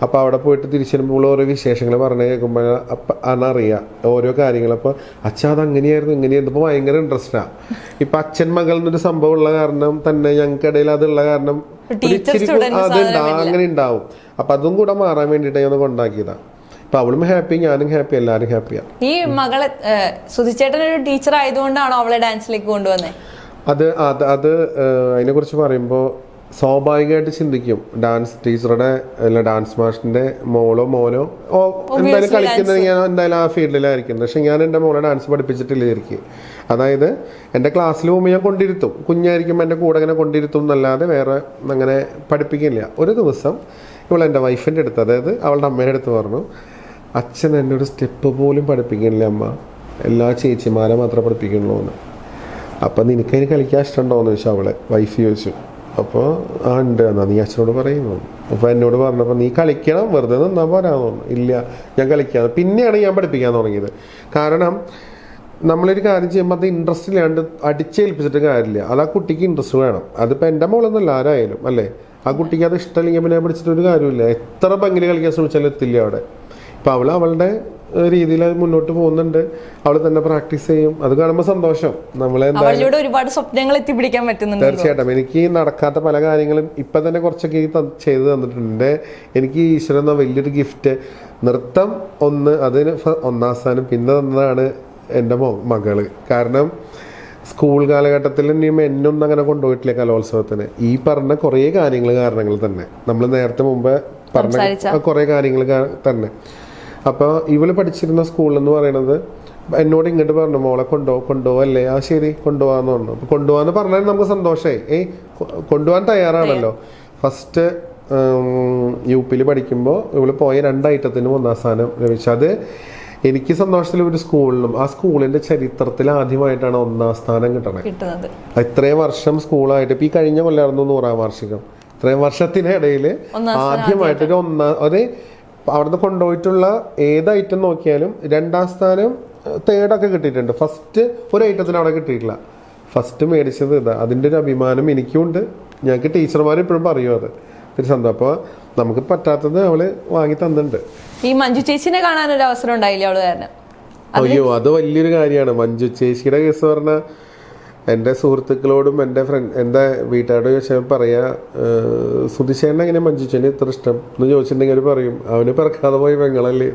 അപ്പോൾ അവിടെ പോയിട്ട് തിരിച്ചു വരുമ്പോൾ ഓരോ വിശേഷങ്ങൾ പറഞ്ഞു കേൾക്കുമ്പോൾ അപ്പം അതറിയാം ഓരോ കാര്യങ്ങൾ. അപ്പോൾ അച്ഛൻ അത് അങ്ങനെയായിരുന്നു ഇങ്ങനെയായിരുന്നു. ഇപ്പോൾ ഭയങ്കര ഇൻട്രസ്റ്റാണ്. ഇപ്പം അച്ഛൻ മകൾ എന്നൊരു സംഭവം ഉള്ള കാരണം തന്നെ ഞങ്ങൾക്കിടയിൽ അതുള്ള കാരണം അതുണ്ടാവും, അങ്ങനെ ഉണ്ടാവും. അപ്പം അതും കൂടെ മാറാൻ വേണ്ടിയിട്ട് ഞാൻ കൊണ്ടാക്കിയതാണ്. അപ്പൊ അവളും ഹാപ്പി, ഞാനും ഹാപ്പി, എല്ലാവരും ഹാപ്പിയാണ്. ഈ മകളെ സുധിച്ചേട്ടൻ ഒരു ടീച്ചർ ആയതുകൊണ്ടാണോ അവളെ ഡാൻസിലേക്ക് കൊണ്ടുവന്നത്? അത് അതിനെക്കുറിച്ച് പറയുമ്പോൾ സ്വാഭാവികമായിട്ട് ചിന്തിക്കും, ഡാൻസ് ടീച്ചറുടെ അല്ല ഡാൻസ് മാഷിൻ്റെ മോളോ മോനോ എന്തായാലും കളിക്കുന്നത് ഞാൻ എന്തായാലും ആ ഫീൽഡിലായിരിക്കും. പക്ഷെ ഞാൻ എൻ്റെ മോളെ ഡാൻസ് പഠിപ്പിച്ചിട്ടില്ല ശരിക്കും. അതായത് എൻ്റെ ക്ലാസ്സിൽ പോകുമ്പോൾ ഞാൻ കൊണ്ടിരുത്തും, കുഞ്ഞായിരിക്കുമ്പോൾ എൻ്റെ കൂടെ ഇങ്ങനെ കൊണ്ടിരുത്തും എന്നല്ലാതെ വേറെ അങ്ങനെ പഠിപ്പിക്കില്ല. ഒരു ദിവസം എൻ്റെ വൈഫിൻ്റെ അടുത്ത്, അതായത് അവളുടെ അമ്മയുടെ അടുത്ത് പറഞ്ഞു, അച്ഛൻ എന്നെ ഒരു സ്റ്റെപ്പ് പോലും പഠിപ്പിക്കണില്ല അമ്മ, എല്ലാ ചേച്ചിമാരെ മാത്രമേ പഠിപ്പിക്കണുള്ളൂ എന്ന്. അപ്പം നിനക്കതിന് കളിക്കാൻ ഇഷ്ടമുണ്ടോ എന്ന് ചോദിച്ചു അവളെ വൈഫ് ചോദിച്ചു. അപ്പോൾ ഉണ്ട്, എന്നാ നീ അച്ഛനോട് പറയുന്നു. അപ്പോൾ എന്നോട് പറഞ്ഞപ്പോൾ നീ കളിക്കണം, വെറുതെ നിന്നാൽ പോരാന്ന് പറഞ്ഞു. ഇല്ല ഞാൻ കളിക്കാതെ. പിന്നെയാണ് ഞാൻ പഠിപ്പിക്കാൻ തുടങ്ങിയത്. കാരണം നമ്മളൊരു കാര്യം ചെയ്യുമ്പോൾ അത് ഇൻട്രസ്റ്റ് ഇല്ലാണ്ട് അടിച്ചേൽപ്പിച്ചിട്ട് കാര്യമില്ല. അത് ആ കുട്ടിക്ക് ഇൻട്രസ്റ്റ് വേണം. അതിപ്പോൾ എൻ്റെ മോളൊന്നുമല്ല, ആരായാലും അല്ലേ. ആ കുട്ടിക്ക് അത് ഇഷ്ടമല്ലെങ്കിൽ പിന്നെ പിടിച്ചിട്ടൊരു കാര്യമില്ല. എത്ര ഭംഗി കളിക്കാൻ ശ്രമിച്ചാലും എത്തില്ല അവിടെ. ഇപ്പം അവളുടെ രീതിയിൽ മുന്നോട്ട് പോകുന്നുണ്ട്. അവൾ തന്നെ പ്രാക്ടീസ് ചെയ്യും. അത് കാണുമ്പോൾ സന്തോഷം. നമ്മളെന്തായാലും ഒരുപാട് സ്വപ്നങ്ങൾ എത്തിപ്പിടിക്കാൻ പറ്റുന്നുണ്ട്. തീർച്ചയായിട്ടും. എനിക്ക് നടക്കാത്ത പല കാര്യങ്ങളും ഇപ്പം തന്നെ കുറച്ചൊക്കെ ചെയ്തു തന്നിട്ടുണ്ട്. എനിക്ക് ഈശ്വരൻ എന്ന വലിയൊരു ഗിഫ്റ്റ്. നൃത്തം അതിന് 1ാം സ്ഥാനം പിന്നെ തന്നതാണ് എൻ്റെ മകള്. കാരണം സ്കൂൾ കാലഘട്ടത്തിൽ എന്നൊന്നും അങ്ങനെ കൊണ്ടുപോയിട്ടില്ല കലോത്സവത്തിന്. ഈ പറഞ്ഞ കുറേ കാരണങ്ങൾ തന്നെ, നമ്മൾ നേരത്തെ മുമ്പ് പറഞ്ഞ കുറേ കാര്യങ്ങൾ തന്നെ. അപ്പോൾ ഇവള് പഠിച്ചിരുന്ന സ്കൂളെന്ന് പറയുന്നത് എന്നോട് ഇങ്ങോട്ട് പറഞ്ഞു, മോളെ കൊണ്ടുപോവല്ലേ? ആ ശരി കൊണ്ടുപോകാന്ന് പറഞ്ഞു. അപ്പോൾ കൊണ്ടുപോകാന്ന് പറഞ്ഞാൽ നമുക്ക് സന്തോഷമായി. കൊണ്ടുപോകാൻ തയ്യാറാണല്ലോ. ഫസ്റ്റ് UP പഠിക്കുമ്പോൾ ഇവള് പോയ 2 ഐറ്റത്തിനും 1ാം സ്ഥാനം ലഭിച്ചു. അത് എനിക്ക് സന്തോഷത്തിൽ ഒരു സ്കൂളിലും ആ സ്കൂളിന്റെ ചരിത്രത്തിൽ ആദ്യമായിട്ടാണ് 1ാം സ്ഥാനം കിട്ടുന്നത്. ഇത്രയും വർഷം സ്കൂളായിട്ട് ഇപ്പം ഈ കഴിഞ്ഞ കൊല്ലായിരുന്നു 100ാം വാർഷികം. ഇത്രയും വർഷത്തിനിടയിൽ ആദ്യമായിട്ടൊരു അത് അവിടുന്ന് കൊണ്ടുപോയിട്ടുള്ള ഏത് ഐറ്റം നോക്കിയാലും 2ാം സ്ഥാനം 3rd കിട്ടിയിട്ടുണ്ട്. ഫസ്റ്റ് ഒരു ഐറ്റത്തിന് അവിടെ കിട്ടിയിട്ടില്ല. ഫസ്റ്റ് മേടിച്ചത് ഇതാ. അതിൻ്റെ ഒരു അഭിമാനം എനിക്കുണ്ട്. ഞങ്ങൾക്ക് ടീച്ചർമാർ ഇപ്പോഴും പറയും അത് ഒരു സന്തോഷം. അപ്പോൾ നമുക്ക് പറ്റാത്തത് അവള് വാങ്ങി തന്നിട്ടുണ്ട്. ഈ മഞ്ജു ചേച്ചിനെ കാണാൻ ഒരു അവസരം ഉണ്ടായില്ല അവള് കാരണം? അയ്യോ, അത് വലിയൊരു കാര്യമാണ്. മഞ്ജു ചേച്ചിയുടെ കേസ് പറഞ്ഞാൽ എൻ്റെ സുഹൃത്തുക്കളോടും എൻ്റെ വീട്ടുകാരോട് ചോദിച്ചാൽ പറയാ, സുധിച്ചേട്ടൻ എങ്ങനെ മഞ്ജു ചേച്ചി ഇത്ര ഇഷ്ടം എന്ന് ചോദിച്ചിട്ടുണ്ടെങ്കിൽ അവർ പറയും അവന് പിറക്കാതെ പോയി പെങ്ങളല്ലേ.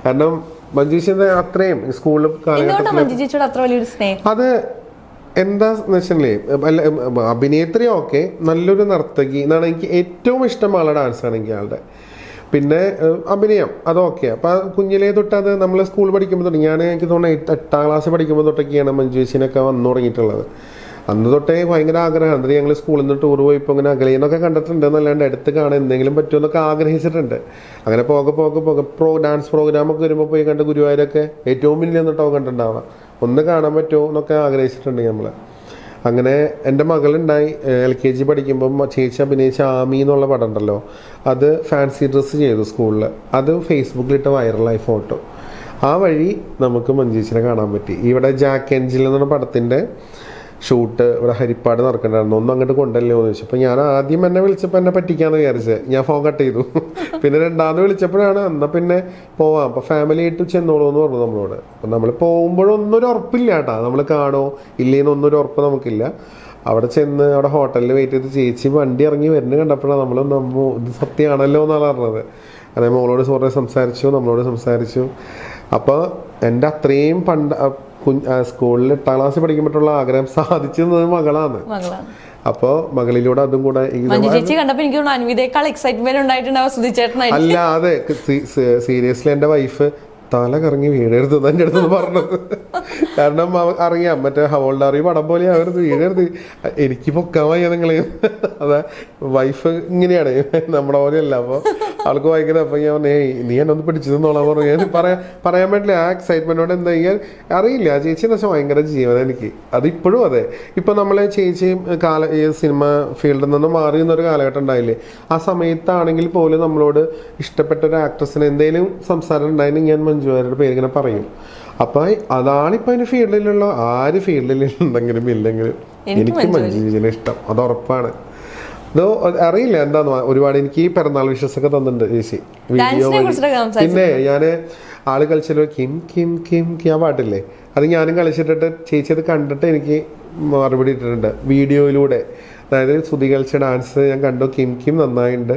കാരണം മഞ്ജു ചേച്ചി അത്രയും സ്കൂളിൽ കാലഘട്ടത്തിൽ അത് എന്താന്ന് വെച്ചിട്ടുണ്ടെങ്കിൽ അഭിനേത്രി ഓക്കെ, നല്ലൊരു നർത്തകി എന്നാണ് എനിക്ക് ഏറ്റവും ഇഷ്ടം. ആളുടെ ഡാൻസ് ആണെങ്കിൽ ആളുടെ, പിന്നെ അഭിനയം അതൊക്കെ. അപ്പം കുഞ്ഞിലേ തൊട്ട് അത് നമ്മൾ സ്കൂൾ പഠിക്കുമ്പോൾ തൊട്ട് എനിക്ക് തോന്നുന്നു 8ാം ക്ലാസ് പഠിക്കുമ്പോൾ തൊട്ടൊക്കെയാണ് മഞ്ജു ചേച്ചിനൊക്കെ വന്നു തുടങ്ങിയിട്ടുള്ളത്. അന്ന് തൊട്ടേ ഭയങ്കര ആഗ്രഹം. എന്നിട്ട് ഞങ്ങൾ സ്കൂളിൽ നിന്ന് ടൂർ പോയപ്പോൾ ഇങ്ങനെ അകലെന്നൊക്കെ കണ്ടിട്ടുണ്ട് എന്നല്ലാണ്ട് അടുത്ത് കാണാൻ എന്തെങ്കിലും പറ്റുമെന്നൊക്കെ ആഗ്രഹിച്ചിട്ടുണ്ട്. അങ്ങനെ പോകെ ഡാൻസ് പ്രോഗ്രാമൊക്കെ വരുമ്പോൾ പോയി കണ്ട് ഗുരുവായൂരൊക്കെ ഏറ്റവും മുന്നിൽ നിന്നിട്ടോ കണ്ടിട്ടുണ്ടാവാം. ഒന്ന് കാണാൻ പറ്റുമോ എന്നൊക്കെ ആഗ്രഹിച്ചിട്ടുണ്ട് നമ്മൾ. അങ്ങനെ എൻ്റെ മകളുണ്ടായി. LKG പഠിക്കുമ്പം ചേച്ചി അഭിനയിച്ച ആമി എന്നുള്ള പടം ഉണ്ടല്ലോ, അത് ഫാൻസി ഡ്രസ്സ് ചെയ്തു സ്കൂളിൽ. അത് ഫേസ്ബുക്കിലിട്ട് വൈറലായി ഫോട്ടോ. ആ വഴി നമുക്ക് മഞ്ജുച്ചിനെ കാണാൻ പറ്റി. ഇവിടെ ജാക്ക് എൻജിൽ എന്ന പടത്തിൻ്റെ ഷൂട്ട് ഇവിടെ ഹരിപ്പാട് നടക്കണ്ടായിരുന്നു. ഒന്നും അങ്ങോട്ട് കൊണ്ടല്ലോ എന്ന് ചോദിച്ചു. അപ്പോൾ ഞാൻ ആദ്യം എന്നെ വിളിച്ചപ്പോൾ എന്നെ പറ്റിക്കാന്ന് വിചാരിച്ചത്. ഞാൻ ഫോൺ കട്ട് ചെയ്തു. പിന്നെ 2ാമത് വിളിച്ചപ്പോഴാണ് എന്നാൽ പിന്നെ പോവാം, അപ്പോൾ ഫാമിലി ആയിട്ട് ചെന്നോളൂ എന്ന് പറഞ്ഞു നമ്മളോട്. അപ്പം നമ്മൾ പോകുമ്പോഴൊന്നും ഒരു ഉറപ്പില്ല കേട്ടോ, നമ്മൾ കാണോ ഇല്ലേന്നൊന്നും ഒരു ഉറപ്പ് നമുക്കില്ല. അവിടെ ചെന്ന് അവിടെ ഹോട്ടലിൽ വെയിറ്റ് ചെയ്ത് ചേച്ചി വണ്ടി ഇറങ്ങി വരുന്നത് കണ്ടപ്പോഴാണ് ഇത് സത്യമാണല്ലോ എന്നാണ് പറഞ്ഞത്. അതായത് മോളോട് കുറേ സംസാരിച്ചു, നമ്മളോട് സംസാരിച്ചു. അപ്പോൾ എൻ്റെ അത്രയും സ്കൂളിൽ 8ാം ക്ലാസ്സിൽ പഠിക്കുമ്പോഴുള്ള ആഗ്രഹം സാധിച്ചത് മകളാണ്. അപ്പോൾ മകളിലൂടെ അതും കൂടെ അല്ല, അതെ സീരിയസ്ലി എൻ്റെ വൈഫ് തല കറങ്ങി വീഴരുത് എൻ്റെ അടുത്ത് പറഞ്ഞത്. കാരണം അറിയാം മറ്റേ ഹവോൾഡാറി പടം പോലെ അവരത് വീഴരുത്, എനിക്ക് പൊക്കാൻ വയ്യ നിങ്ങളെ. അതെ വൈഫ് ഇങ്ങനെയാണ്, നമ്മുടെ പോലെയല്ല. അപ്പോൾ ആൾക്ക് ഭയങ്കര. അപ്പം ഞാൻ പറഞ്ഞു നീ എന്നെ ഒന്ന് പിടിച്ചു തന്നോളാൻ പറഞ്ഞു. ഞാൻ പറയാൻ പറ്റില്ല ആ എക്സൈറ്റ്മെൻറ്റോടെ എന്താ ചെയ്യാൻ അറിയില്ല. ആ ചേച്ചി എന്ന് വെച്ചാൽ ഭയങ്കര ജീവൻ എനിക്ക്. അതിപ്പോഴും അതെ. ഇപ്പം നമ്മളെ ചേച്ചിയും ഈ സിനിമ ഫീൽഡിൽ നിന്ന് മാറി എന്നൊരു കാലഘട്ടം ഉണ്ടായില്ലേ, ആ സമയത്താണെങ്കിൽ പോലും നമ്മളോട് ഇഷ്ടപ്പെട്ട ഒരു ആക്ട്രസിന് എന്തെങ്കിലും സംസാരം ഉണ്ടായിരുന്നു ഞാൻ മഞ്ജുവാരുടെ പേര് ഇങ്ങനെ പറയും. അപ്പം അതാണിപ്പോൾ അതിന് ഫീൽഡിലുള്ള ആര് ഫീൽഡിലുണ്ടെങ്കിലും ഇല്ലെങ്കിലും എനിക്ക് മഞ്ജുവിനെ ഇഷ്ടം, അത് ഉറപ്പാണ്. ഇതോ അറിയില്ല എന്താന്ന് ഒരുപാട് എനിക്ക് പിറന്നാൾ വിഷസൊക്കെ തന്നിട്ടുണ്ട് ചേച്ചി വീഡിയോ. പിന്നെ ഞാൻ ആള് കളിച്ചല്ലോ കിം കിം കിം കി ആ പാട്ടില്ലേ, അത് ഞാനും കളിച്ചിട്ടിട്ട് ചേച്ചി അത് കണ്ടിട്ട് എനിക്ക് മറുപടി ഇട്ടിട്ടുണ്ട് വീഡിയോയിലൂടെ. അതായത് ശ്രുതി കളിച്ച ഡാൻസ് ഞാൻ കണ്ടു, കിം കിം നന്നായിട്ടുണ്ട്,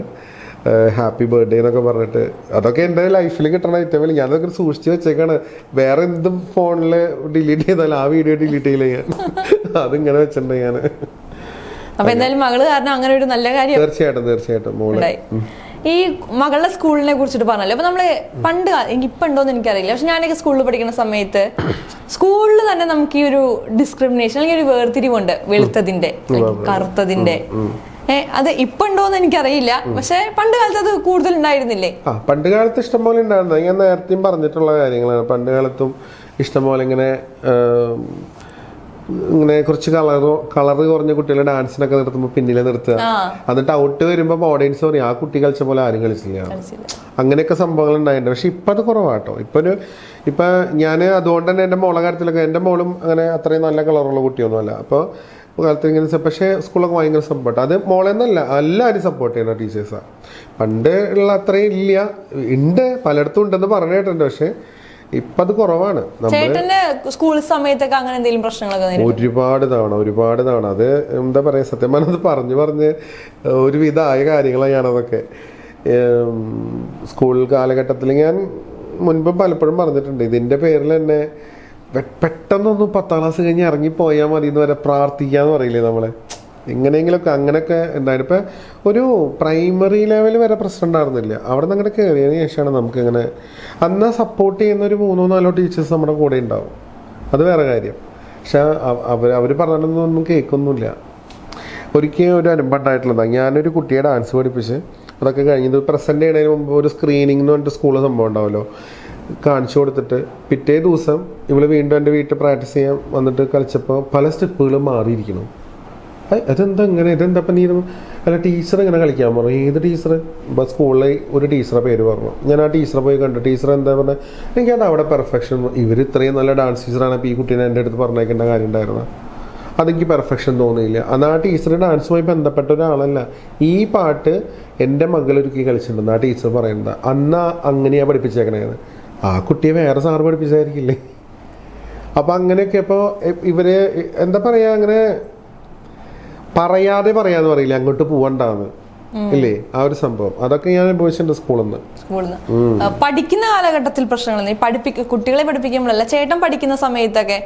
ഹാപ്പി ബർത്ത്ഡേ എന്നൊക്കെ പറഞ്ഞിട്ട്. അതൊക്കെ എൻ്റെ ലൈഫിൽ കിട്ടണ ഐറ്റമില്ല. ഞാനതൊക്കെ സൂക്ഷിച്ച് വെച്ചേക്കാണ്. വേറെ എന്തും ഫോണിൽ ഡിലീറ്റ് ചെയ്താലും ആ വീഡിയോ ഡിലീറ്റ് ചെയ്യില്ല ഞാൻ. അതിങ്ങനെ വെച്ചിട്ടുണ്ട് ഞാൻ. അപ്പൊ എന്തായാലും മകള് കാരണം അങ്ങനെ ഒരു നല്ല കാര്യം തീർച്ചയായിട്ടും മോളെ. ഈ മകളുടെ സ്കൂളിനെ കുറിച്ചിട്ട് പറഞ്ഞല്ലോ. അപ്പൊ നമ്മള് പണ്ട് എനിക്ക് ഇപ്പൊ ഉണ്ടോന്ന് എനിക്കറിയില്ല, പക്ഷെ ഞാനൊക്കെ സ്കൂളിൽ പഠിക്കുന്ന സമയത്ത് സ്കൂളിൽ തന്നെ നമുക്ക് ഈ ഒരു ഡിസ്ക്രിമിനേഷൻ അല്ലെങ്കിൽ ഒരു വേർതിരിവുണ്ട്, വെളുത്തതിന്റെ കറുത്തതിന്റെ. അത് ഇപ്പൊ ഉണ്ടോന്ന് എനിക്കറിയില്ല, പക്ഷെ പണ്ട് കാലത്ത് അത് കൂടുതൽ ഉണ്ടായിരുന്നില്ലേ? പണ്ട് കാലത്ത് ഇഷ്ടംപോലെ ഉണ്ടായിരുന്നു. ഞാൻ നേരത്തെയും പറഞ്ഞിട്ടുള്ള കാര്യങ്ങളാണ്. പണ്ട് കാലത്തും ഇഷ്ടംപോലെ ഇങ്ങനെ ഇങ്ങനെ കുറച്ച് കളറ് കുറഞ്ഞ കുട്ടികളെ ഡാൻസിനൊക്കെ നിർത്തുമ്പോൾ പിന്നിലെ നിർത്തുക, എന്നിട്ട് ഔട്ട് വരുമ്പോൾ ഓഡിയൻസ് പറയും ആ കുട്ടി കളിച്ച പോലെ ആരും കളിച്ചില്ല. അങ്ങനെയൊക്കെ സംഭവങ്ങൾ ഉണ്ടായിട്ടുണ്ട്. പക്ഷെ ഇപ്പം അത് കുറവാട്ടോ. ഇപ്പം ഞാൻ അതുകൊണ്ട് തന്നെ എൻ്റെ മോളെ കാര്യത്തിലൊക്കെ, എൻ്റെ മോളും അങ്ങനെ അത്രയും നല്ല കളറുള്ള കുട്ടിയൊന്നുമല്ല. അപ്പോൾ കാലത്ത് ഇങ്ങനെ, പക്ഷേ സ്കൂളൊക്കെ ഭയങ്കര സപ്പോർട്ട്. അത് മോളെന്നല്ല, എല്ലാവരും സപ്പോർട്ട് ചെയ്യുന്ന ടീച്ചേഴ്സാണ്. പണ്ട് ഉള്ള അത്രയും ഇല്ല, ഉണ്ട്, പലയിടത്തും ഉണ്ടെന്ന് പറഞ്ഞു കേട്ടിട്ടുണ്ട്. പക്ഷെ ഇപ്പം അത് കുറവാണ്. സ്കൂൾ സമയത്തൊക്കെ അങ്ങനെ എന്തെങ്കിലും പ്രശ്നങ്ങളൊക്കെ ഒരുപാട് തവണ അത് എന്താ പറയുക, സത്യം പറഞ്ഞത് പറഞ്ഞ് ഒരുവിധമായ കാര്യങ്ങളാണ് ഞാനതൊക്കെ. സ്കൂൾ കാലഘട്ടത്തിൽ ഞാൻ മുൻപ് പലപ്പോഴും പറഞ്ഞിട്ടുണ്ട്. ഇതിൻ്റെ പേരിൽ തന്നെ പെട്ടെന്നൊന്നും 10ാം ക്ലാസ് കഴിഞ്ഞ് ഇറങ്ങിപ്പോയാൽ മതി എന്ന് വരെ പ്രാർത്ഥിക്കാന്ന് പറയില്ലേ നമ്മളെ. എങ്ങനെയെങ്കിലുമൊക്കെ അങ്ങനെയൊക്കെ ഉണ്ടായിരുന്നു. ഇപ്പം ഒരു പ്രൈമറി ലെവൽ വരെ പ്രശ്നം ഉണ്ടായിരുന്നില്ല. അവിടെ നിന്ന് അങ്ങോട്ട് കയറിയതിന് ശേഷമാണ് നമുക്ക് ഇങ്ങനെ അന്ന് സപ്പോർട്ട് ചെയ്യുന്ന ഒരു 3-4 ടീച്ചേഴ്സ് നമ്മുടെ കൂടെ ഉണ്ടാവും. അത് വേറെ കാര്യം. പക്ഷെ അവർ പറഞ്ഞിട്ടൊന്നും കേൾക്കൊന്നുമില്ല. ഒരിക്കലും ഒരു അനുഭവം ഉണ്ടായിട്ടുള്ളതാണ്. ഞാനൊരു കുട്ടിയെ ഡാൻസ് പഠിപ്പിച്ച് അതൊക്കെ കഴിഞ്ഞത് പ്രസൻറ്റ് ചെയ്യുന്നതിന് മുമ്പ് ഒരു സ്ക്രീനിങ് എന്ന് പറഞ്ഞിട്ട് സ്കൂളിൽ സംഭവം ഉണ്ടാവുമല്ലോ, കാണിച്ചു കൊടുത്തിട്ട് പിറ്റേ ദിവസം ഇവള് വീണ്ടും എൻ്റെ വീട്ടിൽ പ്രാക്ടീസ് ചെയ്യാൻ വന്നിട്ട് കളിച്ചപ്പോൾ പല സ്റ്റെപ്പുകളും മാറിയിരിക്കണം. ഇതെന്താ ഇങ്ങനെ, ഇതെന്താ ഇപ്പം നീ അല്ല ടീച്ചർ ഇങ്ങനെ കളിക്കാൻ പറഞ്ഞു. ഏത് ടീച്ചർ? ഇപ്പം സ്കൂളിൽ ഒരു ടീച്ചറെ പേര് പറഞ്ഞു. ഞാൻ ആ ടീച്ചറെ പോയി കണ്ടു. ടീച്ചർ എന്താ പറഞ്ഞത്, എനിക്കത് അവിടെ പെർഫെക്ഷൻ, ഇവർ ഇത്രയും നല്ല ഡാൻസ് ടീച്ചറാണ്, അപ്പോൾ ഈ കുട്ടീനെ എൻ്റെ അടുത്ത് പറഞ്ഞേക്കേണ്ട കാര്യം ഉണ്ടായിരുന്നു. അതെനിക്ക് പെർഫെക്ഷൻ തോന്നിയില്ല. അന്ന് ആ ടീച്ചർ ഡാൻസുമായി ബന്ധപ്പെട്ട ഒരാളല്ല. ഈ പാട്ട് എൻ്റെ മകളൊരുക്കി കളിച്ചിട്ടുണ്ടെന്ന് ആ ടീച്ചർ പറയുന്നത്. അന്ന് അങ്ങനെയാണ് പഠിപ്പിച്ചേക്കണേന്ന്. ആ കുട്ടിയെ വേറെ സാറ് പഠിപ്പിച്ചായിരിക്കില്ലേ. അപ്പം അങ്ങനെയൊക്കെ ഇപ്പോൾ ഇവർ എന്താ പറയുക, അങ്ങനെ പറയാതെ പറയാന്ന് പറയില്ല, അങ്ങോട്ട് പോവണ്ടാന്ന് ഇല്ലേ, ആ ഒരു സംഭവം അതൊക്കെ ഞാൻ അനുഭവിച്ചിട്ടുണ്ട് സ്കൂളിൽ നിന്ന്. പഠിക്കുന്ന കാലഘട്ടത്തിൽ പ്രശ്നങ്ങൾ കുട്ടികളെ പഠിപ്പിക്കുമ്പോഴല്ല, ചേട്ടൻ പഠിക്കുന്ന സമയത്തൊക്കെ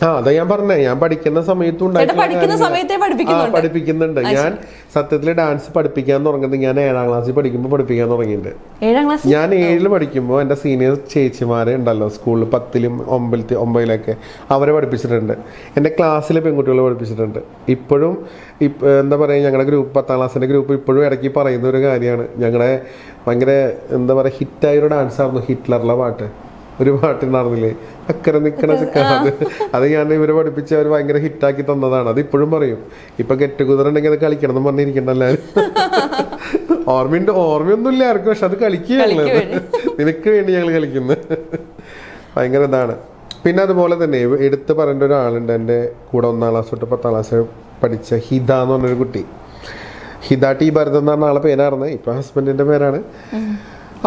അതാ ഞാൻ പറഞ്ഞേ, ഞാൻ പഠിക്കുന്ന സമയത്തും പഠിപ്പിക്കുന്നുണ്ട്. ഞാൻ സത്യത്തിൽ ഡാൻസ് പഠിപ്പിക്കാൻ തുടങ്ങുന്നത് ഞാൻ 7ാം ക്ലാസ്സിൽ പഠിക്കുമ്പോൾ പഠിപ്പിക്കാൻ തുടങ്ങിയിട്ടുണ്ട്. ഞാൻ 7ൽ പഠിക്കുമ്പോൾ എൻ്റെ സീനിയർ ചേച്ചിമാരെ ഉണ്ടല്ലോ സ്കൂളിൽ 10ലും 9ലൊക്കെ അവരെ പഠിപ്പിച്ചിട്ടുണ്ട്. എൻ്റെ ക്ലാസ്സിലെ പെൺകുട്ടികളെ പഠിപ്പിച്ചിട്ടുണ്ട്. ഇപ്പോഴും എന്താ പറയുക, ഞങ്ങളുടെ ഗ്രൂപ്പ് 10ാം ക്ലാസ്സിൻ്റെ ഗ്രൂപ്പ് ഇപ്പോഴും ഇടയ്ക്ക് പറയുന്ന ഒരു കാര്യമാണ്. ഞങ്ങളുടെ ഭയങ്കര എന്താ പറയുക ഹിറ്റായൊരു ഡാൻസായിരുന്നു ഹിറ്റ്ലറിലെ പാട്ട്. ഒരു പാട്ടുണ്ടായിരുന്നില്ലേ, അക്കരെ നിക്കണ ചിക്കാത്, അത് ഞാൻ ഇവരെ പഠിപ്പിച്ച് അവർ ഭയങ്കര ഹിറ്റാക്കി തന്നതാണ്. അത് ഇപ്പോഴും പറയും. ഇപ്പൊ ഗെറ്റ് ടുഗദർ ഉണ്ടെങ്കിൽ അത് കളിക്കണം എന്ന് പറഞ്ഞിരിക്കണ്ടല്ലോ. ഓർമ്മയൊന്നുമില്ല ആർക്കും, പക്ഷെ അത് കളിക്കുകയാണ്. നിനക്ക് വേണ്ടി ഞങ്ങൾ കളിക്കുന്നത്. ഭയങ്കര ഇതാണ്. പിന്നെ അതുപോലെ തന്നെ എടുത്ത് പറയേണ്ട ഒരാളുണ്ട് എൻ്റെ കൂടെ 1ാം ക്ലാസ് തൊട്ട് 10ാം ക്ലാസ് പഠിച്ച ഹിത എന്ന് പറഞ്ഞൊരു കുട്ടി. ഹിത ടി ഭരതൻ എന്ന് പറഞ്ഞ ആളെ പേരായിരുന്നു, ഇപ്പൊ ഹസ്ബൻഡിന്റെ പേരാണ്.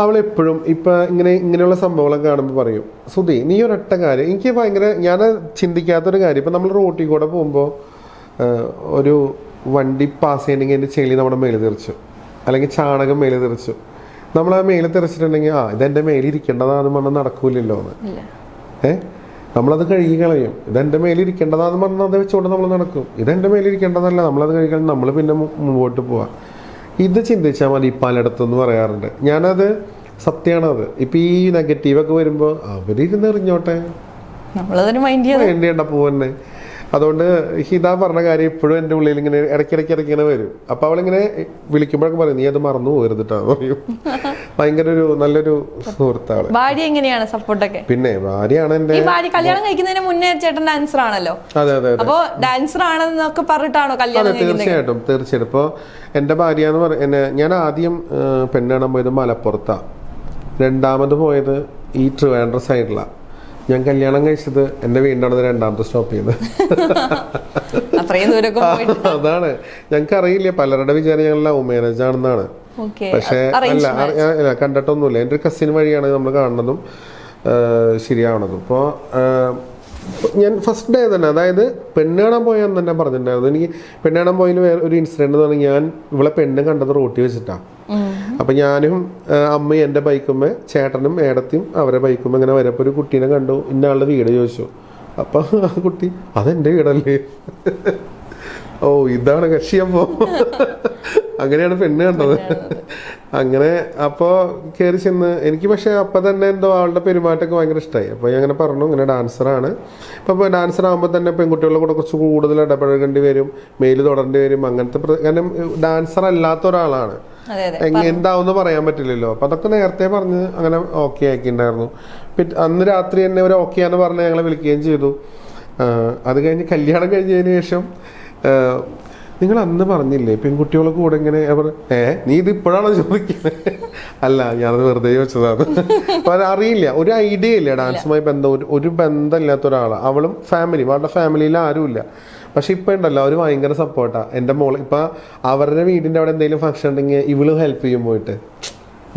അവളെപ്പോഴും ഇപ്പം ഇങ്ങനെയുള്ള സംഭവങ്ങളൊക്കെ കാണുമ്പോൾ പറയും, സുധി നീ ഒരൊറ്റ കാര്യം, എനിക്ക് ഭയങ്കര ഞാൻ ചിന്തിക്കാത്തൊരു കാര്യം, ഇപ്പം നമ്മൾ റോട്ടിൽ കൂടെ പോകുമ്പോൾ ഒരു വണ്ടി പാസ് ചെയ്യണമെങ്കിൽ അതിൻ്റെ ചെളി നമ്മുടെ മേലെ തെറിച്ചു, അല്ലെങ്കിൽ ചാണകം മേലെ തെറിച്ചു. നമ്മൾ ആ മേലെ തെറിച്ചിട്ടുണ്ടെങ്കിൽ ഇതെൻ്റെ മേലിരിക്കേണ്ടതാണെന്ന് പറഞ്ഞാൽ നടക്കൂലല്ലോ എന്ന്. നമ്മളത് കഴുകി കളയും. ഇതെൻ്റെ മേലിരിക്കേണ്ടതാണെന്ന് പറഞ്ഞാൽ അത് വെച്ചുകൊണ്ട് നമ്മൾ നടക്കും. ഇതെൻ്റെ മേലിരിക്കേണ്ടതല്ല, നമ്മളത് കഴുകി നമ്മൾ പിന്നെ മുമ്പോട്ട് പോവാം. ഇത് ചിന്തിച്ചാൽ മതി പലയിടത്തെന്ന് പറയാറുണ്ട്. ഞാനത് സത്യമാണത്. ഇപ്പം ഈ നെഗറ്റീവൊക്കെ വരുമ്പോൾ അവരിരുന്ന് എറിഞ്ഞോട്ടെ, വേണ്ടിയണ്ട പോവന്നെ. അതുകൊണ്ട് ഹിത പറഞ്ഞ കാര്യം ഇപ്പോഴും എൻ്റെ ഉള്ളിൽ ഇങ്ങനെ ഇടയ്ക്കിടയ്ക്ക് ഇങ്ങനെ വരും. അപ്പം അവളിങ്ങനെ വിളിക്കുമ്പോഴൊക്കെ പറയും, നീ അത് മറന്നു പോകരുതിട്ടാന്ന് പറയും. ഭയങ്കര ഒരു നല്ലൊരു സുഹൃത്താണ്. ഭാര്യ എങ്ങനെയാണ് സപ്പോർട്ടൊക്കെ? പിന്നെ ഭാര്യയാണ് എൻ്റെ കല്യാണം കഴിക്കുന്നതിന് മുന്നേ ചേട്ടൻ ഡാൻസർ ആണല്ലോ. അതെ അതെ. അപ്പൊ ഡാൻസർ ആണെന്നൊക്കെ പറഞ്ഞിട്ടാണോ കല്യാണം? തീർച്ചയായിട്ടും. ഇപ്പോൾ എൻ്റെ ഭാര്യ എന്ന് പറയുന്നത്, ഞാൻ ആദ്യം പെണ്ണ് കാണാൻ പോയത് മലപ്പുറത്താണ്, 2ാമത് പോയത് ഈ ട്രിവാൻഡ്രം സൈഡിലാണ്. ഞാൻ കല്യാണം കഴിച്ചത് എൻ്റെ വീടിനാണ് 2ാമത്തെ സ്റ്റോപ്പ് ചെയ്തത്. അതാണ്, ഞങ്ങൾക്ക് അറിയില്ല, പലരുടെ വിചാരം ഞങ്ങൾ ലവ് മാരേജ് ആണെന്നാണ്. പക്ഷെ അല്ല, കണ്ടിട്ടൊന്നുമില്ല. എൻ്റെ ഒരു കസിൻ വഴിയാണ് നമ്മൾ കാണുന്നതും ശരിയാവണതും. ഇപ്പോൾ ഞാൻ ഫസ്റ്റ് ഡേ തന്നെ, അതായത് പെണ്ണ് കാണാൻ പോയാന്ന് തന്നെ പറഞ്ഞിട്ടുണ്ടായിരുന്നു. എനിക്ക് പെണ്ണ് കാണാൻ പോയതിന് വേറെ ഒരു ഇൻസിഡന്റ് എന്ന് പറഞ്ഞാൽ, ഞാൻ ഇവളെ പെണ്ണ് കണ്ടത് റോട്ടി വെച്ചിട്ടാണ്. അപ്പം ഞാനും അമ്മയും എൻ്റെ ബൈക്കുമ്മ, ചേട്ടനും ഏടത്തിയും അവരെ ബൈക്കുമ്മ ഇങ്ങനെ വരപ്പോൾ ഒരു കുട്ടീനെ കണ്ടു. ഇന്നയാളുടെ വീട് ചോദിച്ചു. അപ്പം ആ കുട്ടി, അതെൻ്റെ വീടല്ലേ. ഓ ഇതാണ് കക്ഷി. അപ്പോൾ അങ്ങനെയാണ് പെണ്ണ് കണ്ടത്. അങ്ങനെ അപ്പോൾ കയറി ചെന്ന് എനിക്ക്, പക്ഷേ അപ്പം തന്നെ എന്തോ ആളുടെ പെരുമാറ്റമൊക്കെ ഭയങ്കര ഇഷ്ടമായി. അപ്പോൾ ഞാൻ അങ്ങനെ പറഞ്ഞു, ഇങ്ങനെ ഡാൻസറാണ്. അപ്പോൾ ഡാൻസർ ആകുമ്പോൾ തന്നെ പെൺകുട്ടികളുടെ കൂടെ കുറച്ച് കൂടുതൽ ഇടപഴകേണ്ടി വരും, മെയിൽ തൊടേണ്ടി വരും. അങ്ങനത്തെ കാരണം ഡാൻസർ അല്ലാത്ത ഒരാളാണ്, എന്താവെന്ന് പറയാൻ പറ്റില്ലല്ലോ. അപ്പം അതൊക്കെ നേരത്തെ പറഞ്ഞ് അങ്ങനെ ഓക്കെ ആക്കിയിട്ടുണ്ടായിരുന്നു. അന്ന് രാത്രി തന്നെ ഒരു ഓക്കെ ആന്ന് പറഞ്ഞ് ഞങ്ങളെ വിളിക്കുകയും ചെയ്തു. അത് കഴിഞ്ഞ് കല്യാണം കഴിഞ്ഞതിന് ശേഷം നിങ്ങൾ അന്ന് പറഞ്ഞില്ലേ പെൺകുട്ടികളെ കൂടെ ഇങ്ങനെ അവർ നീ ഇത് ഇപ്പോഴാണോ ചോദിക്കുന്നത്? അല്ല, ഞാനത് വെറുതെ ചോദിച്ചതാണ്. അപ്പോൾ അത് അറിയില്ല, ഒരു ഐഡിയ ഇല്ല ഡാൻസുമായി ബന്ധം, ഒരു ബന്ധമില്ലാത്ത ഒരാളാണ് അവളും. അവളുടെ ഫാമിലിയിൽ ആരുമില്ല. പക്ഷെ ഇപ്പം ഉണ്ടല്ലോ അവർ ഭയങ്കര സപ്പോർട്ടാണ്. എൻ്റെ മോൾ ഇപ്പം അവരുടെ വീടിൻ്റെ അവിടെ എന്തെങ്കിലും ഫംഗ്ഷൻ ഉണ്ടെങ്കിൽ ഇവള് ഹെൽപ്പ് ചെയ്യും പോയിട്ട്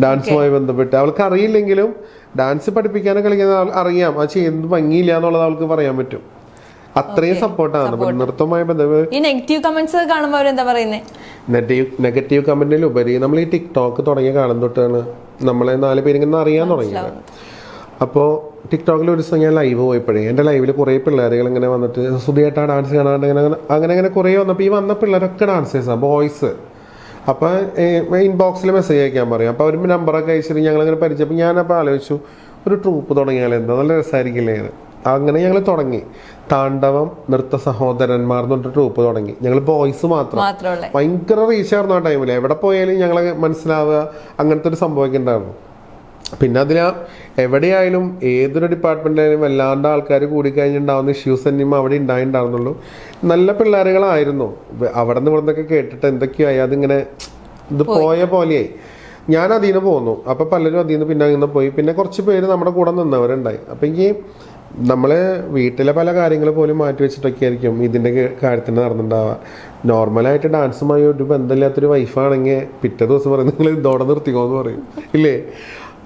ഡാൻസുമായി ബന്ധപ്പെട്ട്. അവൾക്ക് അറിയില്ലെങ്കിലും ഡാൻസ് പഠിപ്പിക്കാനോ കളിക്കുന്ന അറിയാം, അത് ചെയ്യുന്നത് ഭംഗിയില്ല എന്നുള്ളത് അവൾക്ക് പറയാൻ പറ്റും. അത്രയും സപ്പോർട്ടാണ് നൃത്തവുമായി ബന്ധപ്പെട്ട്. ഈ നെഗറ്റീവ് കമന്റ്സ് കാണുമ്പോൾ അവരെന്താ പറയുന്നത്? നെഗറ്റീവ് കമന്റിലുപരി നമ്മൾ ഈ ടിക്ടോക്ക് തുടങ്ങിയ കാലം തൊട്ടാണ് നമ്മളെ 4 പേരിങ്ങനെ അറിയാൻ തുടങ്ങിയത്. അപ്പോൾ ടിക്ടോക്കിൽ ഒരു ദിവസം ഞാൻ ലൈവ് പോയപ്പോഴേ എൻ്റെ ലൈവിൽ കുറേ പിള്ളേരുകൾ ഇങ്ങനെ വന്നിട്ട് സുധിയായിട്ടാ ഡാൻസ് കാണാണ്ട് അങ്ങനെ കുറേ വന്നപ്പോൾ ഈ വന്ന പിള്ളേരൊക്കെ ഡാൻസേഴ്സാണ്, ബോയ്സ്. അപ്പോൾ ഇൻബോക്സിൽ മെസ്സേജ് അയക്കാൻ പറയും. അപ്പോൾ അവർ നമ്പറൊക്കെ അയച്ചിട്ട് ഞങ്ങളിങ്ങനെ പരിചയപ്പോൾ ഞാനപ്പോൾ ആലോചിച്ചു ഒരു ട്രൂപ്പ് തുടങ്ങിയാൽ എന്താ, നല്ല രസമായിരിക്കില്ലേ? അങ്ങനെ ഞങ്ങൾ തുടങ്ങി. താണ്ഡവം നൃത്ത സഹോദരന്മാർ എന്ന് പറഞ്ഞിട്ട് ട്രൂപ്പ് തുടങ്ങി. ഞങ്ങൾ ബോയ്സ് മാത്രം. ഭയങ്കര റീച്ചായിരുന്നു ആ ടൈമിൽ. എവിടെ പോയാലും ഞങ്ങളെ മനസ്സിലാവുക, അങ്ങനത്തെ ഒരു സംഭവമൊക്കെ ഉണ്ടായിരുന്നു. പിന്നെ എവിടെയായാലും ഏതൊരു ഡിപ്പാർട്ട്മെൻറ്റിലായാലും വല്ലാണ്ട് ആൾക്കാർ കൂടിക്കഴിഞ്ഞുണ്ടാവുന്ന ഇഷ്യൂസ് തന്നെയും അവിടെ ഉണ്ടായിട്ടുണ്ടായിരുന്നുള്ളൂ. നല്ല പിള്ളേരുകളായിരുന്നു. അവിടെ നിന്ന് ഇവിടുന്നൊക്കെ കേട്ടിട്ട് എന്തൊക്കെയായി അതിങ്ങനെ ഇത് പോയ പോലെയായി. ഞാൻ അതിൽ നിന്ന് പോന്നു. അപ്പോൾ പലരും അതിൽ നിന്ന് പിന്നെ അങ്ങനെ പോയി. പിന്നെ കുറച്ച് പേര് നമ്മുടെ കൂടെ നിന്നവരുണ്ടായി. അപ്പം എനിക്ക് നമ്മൾ വീട്ടിലെ പല കാര്യങ്ങൾ പോലും മാറ്റി വെച്ചിട്ടൊക്കെ ആയിരിക്കും ഇതിൻ്റെ കാര്യത്തിന് നടന്നിട്ടുണ്ടാവുക. നോർമലായിട്ട് ഡാൻസുമായി ഒരു ബന്ധമില്ലാത്തൊരു വൈഫാണെങ്കിൽ പിറ്റേ ദിവസം പറയും നിങ്ങൾ ഇതോടെ നിർത്തിക്കോന്ന് പറയും, ഇല്ലേ?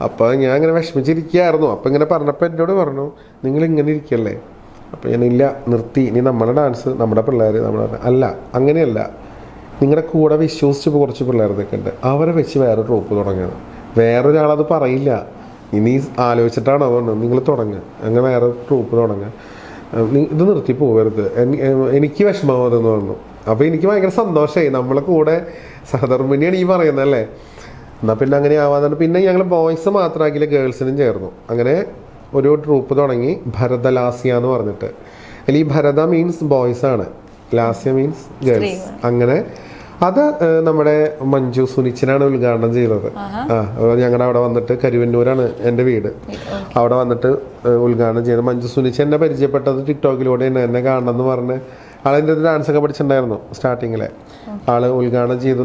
അപ്പോൾ ഞാൻ ഇങ്ങനെ വിഷമിച്ചിരിക്കുകയായിരുന്നു. അപ്പോൾ ഇങ്ങനെ പറഞ്ഞപ്പോൾ എന്നോട് പറഞ്ഞു നിങ്ങൾ ഇങ്ങനെ ഇരിക്കല്ലേ? അപ്പോൾ ഞാൻ ഇല്ല, നിർത്തി. ഇനി നമ്മുടെ ഡാൻസ് നമ്മുടെ പിള്ളേർ അല്ല, അങ്ങനെയല്ല. നിങ്ങളുടെ കൂടെ വിശ്വസിച്ച് കുറച്ച് പിള്ളേരൊക്കെ ഉണ്ട്, അവരെ വെച്ച് വേറെ ട്രൂപ്പ് തുടങ്ങുന്നത്. വേറൊരാളത് പറയില്ല, ഇനി ആലോചിച്ചിട്ടാണ് അതുകൊണ്ട് നിങ്ങൾ തുടങ്ങുക, അങ്ങനെ വേറെ ട്രൂപ്പ് തുടങ്ങുക, ഇത് നിർത്തി പോകരുത്. എനിക്ക് വിഷമം അതെന്ന് പറഞ്ഞു. അപ്പോൾ എനിക്ക് ഭയങ്കര സന്തോഷമായി. നമ്മളെ കൂടെ സഹധർമ്മിണിയാണ് ഈ പറയുന്നതല്ലേ. എന്നാൽ പിന്നെ അങ്ങനെ ആവാതാണ്. പിന്നെ ഞങ്ങൾ ബോയ്സ് മാത്രമാക്കില്ല, ഗേൾസിനും ചേർന്നു. അങ്ങനെ ഒരു ട്രൂപ്പ് തുടങ്ങി, ഭരതലാസ്യ എന്ന് പറഞ്ഞിട്ട്. അതിൽ ഈ ഭരത മീൻസ് ബോയ്സ് ആണ്, ലാസ്യ മീൻസ് ഗേൾസ്. അങ്ങനെ അത് നമ്മുടെ മഞ്ജു സുനിച്ചനാണ് ഉദ്ഘാടനം ചെയ്തത്. ഞങ്ങളുടെ അവിടെ വന്നിട്ട്, കരുവന്നൂരാണ് എൻ്റെ വീട്, അവിടെ വന്നിട്ട് ഉദ്ഘാടനം ചെയ്തത്. മഞ്ജു സുനിച്ച് എന്നെ പരിചയപ്പെട്ടത് ടിക്ടോക്കിലൂടെ എന്നെ കാണണമെന്ന് പറഞ്ഞ് ആളെൻ്റെ ഒരു ഡാൻസൊക്കെ പഠിച്ചിട്ടുണ്ടായിരുന്നു സ്റ്റാർട്ടിങ്ങിലെ. ആള് ഉദ്ഘാടനം ചെയ്തു.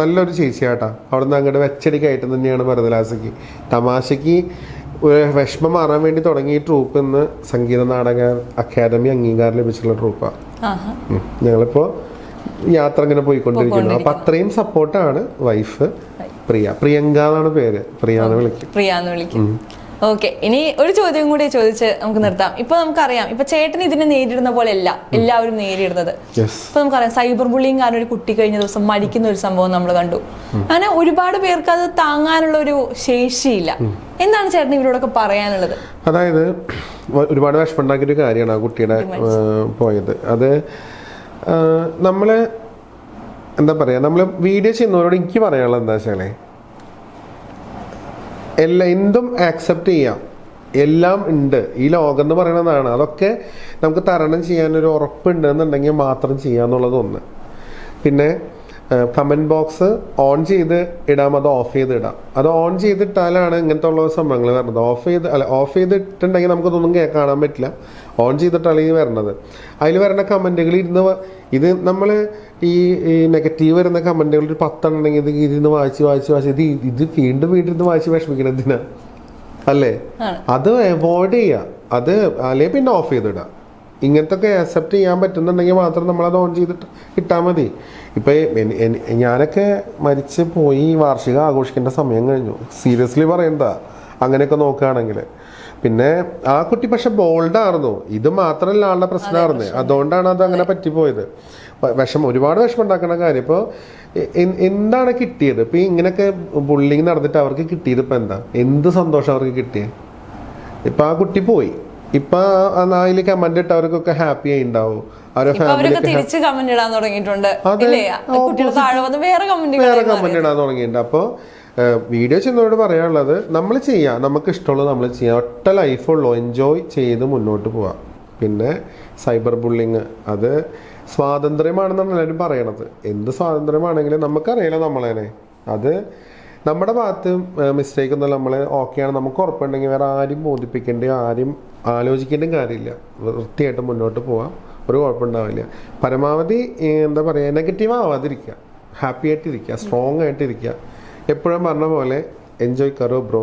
നല്ലൊരു ചേച്ചിയാട്ടാ. അവിടെ നിന്ന് അങ്ങോട്ട് വെച്ചടിക്കായിട്ട് തന്നെയാണ് ഭരതലാസ്യക്ക്. തമാശയ്ക്ക് വിഷമം മാറാൻ വേണ്ടി തുടങ്ങിയ ട്രൂപ്പ് ഇന്ന് സംഗീത നാടക അക്കാദമി അംഗീകാരം ലഭിച്ചിട്ടുള്ള ട്രൂപ്പാണ്. ഞങ്ങളിപ്പോൾ യാത്ര ഇങ്ങനെ പോയിക്കൊണ്ടിരിക്കുന്നു. അപ്പൊ അത്രയും സപ്പോർട്ടാണ് വൈഫ് പ്രിയങ്ക എന്നാണ് പേര്. പ്രിയാന്ന് വിളിക്കും. ഓക്കെ, ഇനി ഒരു ചോദ്യം കൂടി ചോദിച്ച് നമുക്ക് നിർത്താം. ഇപ്പൊ നമുക്കറിയാം, ഇപ്പൊ ചേട്ടൻ ഇതിനെ നേരിടുന്ന പോലെ അല്ല എല്ലാവരും നേരിടുന്നത്. ഇപ്പൊ നമുക്കറിയാം സൈബർ ബുള്ളിങ് കാരണം ഒരു കുട്ടി കഴിഞ്ഞ ദിവസം മരിക്കുന്ന ഒരു സംഭവം നമ്മൾ കണ്ടു. അങ്ങനെ ഒരുപാട് പേർക്ക് അത് താങ്ങാനുള്ള ഒരു ശേഷിയില്ല. എന്താണ് ചേട്ടൻ ഇവരോടൊക്കെ പറയാനുള്ളത്? അതായത് ഒരുപാട് വിഷമമുണ്ടാക്കിയ ഒരു കാര്യമാണ് ആ കുട്ടിയുടെ പോയത്. അത് നമ്മൾ എന്താ പറയുക, നമ്മൾ വീഡിയോ ചെയ്യുന്നവരോട് എനിക്ക് പറയാനുള്ളത് എന്താ വെച്ചാലേ, എന്തും ആക്സെപ്റ്റ് ചെയ്യാം, എല്ലാം ഉണ്ട് ഈ ലോകം എന്ന് പറയുന്നതാണ്. അതൊക്കെ നമുക്ക് തരണം ചെയ്യാനൊരു ഉറപ്പുണ്ട് എന്നുണ്ടെങ്കിൽ മാത്രം ചെയ്യാന്നുള്ളതൊന്ന്. പിന്നെ കമൻറ്റ് ബോക്സ് ഓൺ ചെയ്ത് ഇടാം, അത് ഓഫ് ചെയ്ത് ഇടാം. അത് ഓൺ ചെയ്തിട്ടാലാണ് ഇങ്ങനത്തെ ഉള്ള സംഭവങ്ങൾ വരുന്നത്. ഓഫ് ചെയ്തിട്ടുണ്ടെങ്കിൽ നമുക്കതൊന്നും കാണാൻ പറ്റില്ല. ഓൺ ചെയ്തിട്ടാണ് ഈ വരണത്. അതിൽ വരുന്ന കമൻറ്റുകൾ ഇത് നമ്മൾ ഈ നെഗറ്റീവ് വരുന്ന കമൻറ്റുകൾ ഒരു 10 ഉണ്ടെങ്കിൽ ഇത് ഇരുന്ന് വായിച്ച് ഇത് വീണ്ടും വായിച്ച് വിഷമിക്കണം എന്തിനാ, അല്ലേ? അത് അവോയ്ഡ് ചെയ്യുക. അത് അല്ലെങ്കിൽ പിന്നെ ഓഫ് ചെയ്തിടാം. ഇങ്ങനത്തെ ഒക്കെ അക്സെപ്റ്റ് ചെയ്യാൻ പറ്റുന്നുണ്ടെങ്കിൽ മാത്രം നമ്മളത് ഓൺ ചെയ്തിട്ട് ഇട്ടാൽ മതി. ഇപ്പം ഞാനൊക്കെ മരിച്ച് പോയി വാർഷികം ആഘോഷിക്കേണ്ട സമയം കഴിഞ്ഞു. സീരിയസ്ലി പറയണ്ട അങ്ങനെയൊക്കെ നോക്കുകയാണെങ്കിൽ. പിന്നെ ആ കുട്ടി പക്ഷെ ബോൾഡായിരുന്നു. ഇത് മാത്രമല്ല ആളുടെ പ്രശ്നമായിരുന്നു. അതുകൊണ്ടാണ് അത് അങ്ങനെ പറ്റിപ്പോയത്. ഒരുപാട് വിഷമം ഉണ്ടാക്കുന്ന കാര്യം. ഇപ്പോൾ എന്താണ് കിട്ടിയത്? ഇപ്പം ഇങ്ങനെയൊക്കെ ബുള്ളിങ് നടന്നിട്ട് അവർക്ക് കിട്ടിയത് ഇപ്പം എന്താ? എന്ത് സന്തോഷം അവർക്ക് കിട്ടിയത്? ഇപ്പം ആ കുട്ടി പോയി. ഇപ്പൊ അതിൽ കമന്റ് ഇട്ടവർക്കൊക്കെ ഹാപ്പി ആയി ഉണ്ടാവും. വേറെ കമന്റ് ഇടാൻ തുടങ്ങിയിട്ടുണ്ട്. അപ്പോൾ വീഡിയോ ചെയ്യുന്നവരോട് പറയാനുള്ളത്, നമ്മൾ ചെയ്യാം, നമുക്ക് ഇഷ്ടമുള്ളത് നമ്മൾ ചെയ്യാം. ഒറ്റ ലൈഫുള്ളൂ, എൻജോയ് ചെയ്ത് മുന്നോട്ട് പോവാം. പിന്നെ സൈബർ ബുള്ളിങ് അത് സ്വാതന്ത്ര്യമാണെന്നാണ് എല്ലാവരും പറയണത്. എന്ത് സ്വാതന്ത്ര്യമാണെങ്കിലും നമുക്കറിയില്ല നമ്മളേനെ. അത് നമ്മുടെ ഭാഗത്ത് മിസ്റ്റേക്ക് ഒന്നും നമ്മൾ ഓക്കെയാണ്, നമുക്ക് ഉറപ്പുണ്ടെങ്കിൽ വേറെ ആരും ബോധിപ്പിക്കേണ്ട, ആരും ആലോചിക്കേണ്ട കാര്യമില്ല. വൃത്തിയായിട്ട് മുന്നോട്ട് പോവാം, ഒരു കുഴപ്പമുണ്ടാവില്ല. പരമാവധി എന്താ പറയുക, നെഗറ്റീവ് ആവാതിരിക്കുക, ഹാപ്പി ആയിട്ടിരിക്കുക, സ്ട്രോങ് ആയിട്ടിരിക്കുക. എപ്പോഴും പറഞ്ഞ പോലെ എൻജോയ് കറോ ബ്രോ.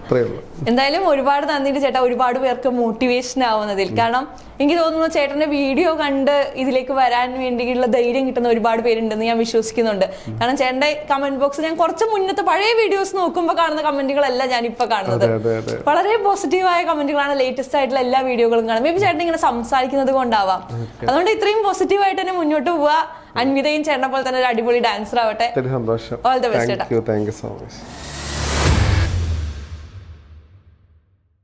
അത്രയേ ഉള്ളൂ. എന്തായാലും ഒരുപാട് നന്ദിയുണ്ട് ചേട്ടാ, ഒരുപാട് പേർക്ക് മോട്ടിവേഷൻ ആവുന്നതിൽ. കാരണം എനിക്ക് തോന്നുന്നു ചേട്ടന്റെ വീഡിയോ കണ്ട് ഇതിലേക്ക് വരാൻ വേണ്ടിയുള്ള ധൈര്യം കിട്ടുന്ന ഒരുപാട് പേരുണ്ടെന്ന് ഞാൻ വിശ്വസിക്കുന്നുണ്ട്. കാരണം ചേട്ടന്റെ കമന്റ് ബോക്സ് ഞാൻ കുറച്ച് മുന്നത്തെ പഴയ വീഡിയോസ് നോക്കുമ്പോൾ കാണുന്ന കമന്റുകളല്ല ഞാൻ ഇപ്പൊ കാണുന്നത്. വളരെ പോസിറ്റീവായ കമന്റുകളാണ് ലേറ്റസ്റ്റ് ആയിട്ടുള്ള എല്ലാ വീഡിയോകളും കാണുന്നത്. മേ ബി ചേട്ടൻ ഇങ്ങനെ സംസാരിക്കുന്നത് കൊണ്ടാവാം. അതുകൊണ്ട് ഇത്രയും പോസിറ്റീവായിട്ട് തന്നെ മുന്നോട്ട് പോവുക. അൻവിതയും ചേട്ടനെ പോലെ തന്നെ ഒരു അടിപൊളി ഡാൻസർ ആവട്ടെ. സന്തോഷം. ഓൾ ദ ബെസ്റ്റ് ചേട്ടാ. Thank you so much.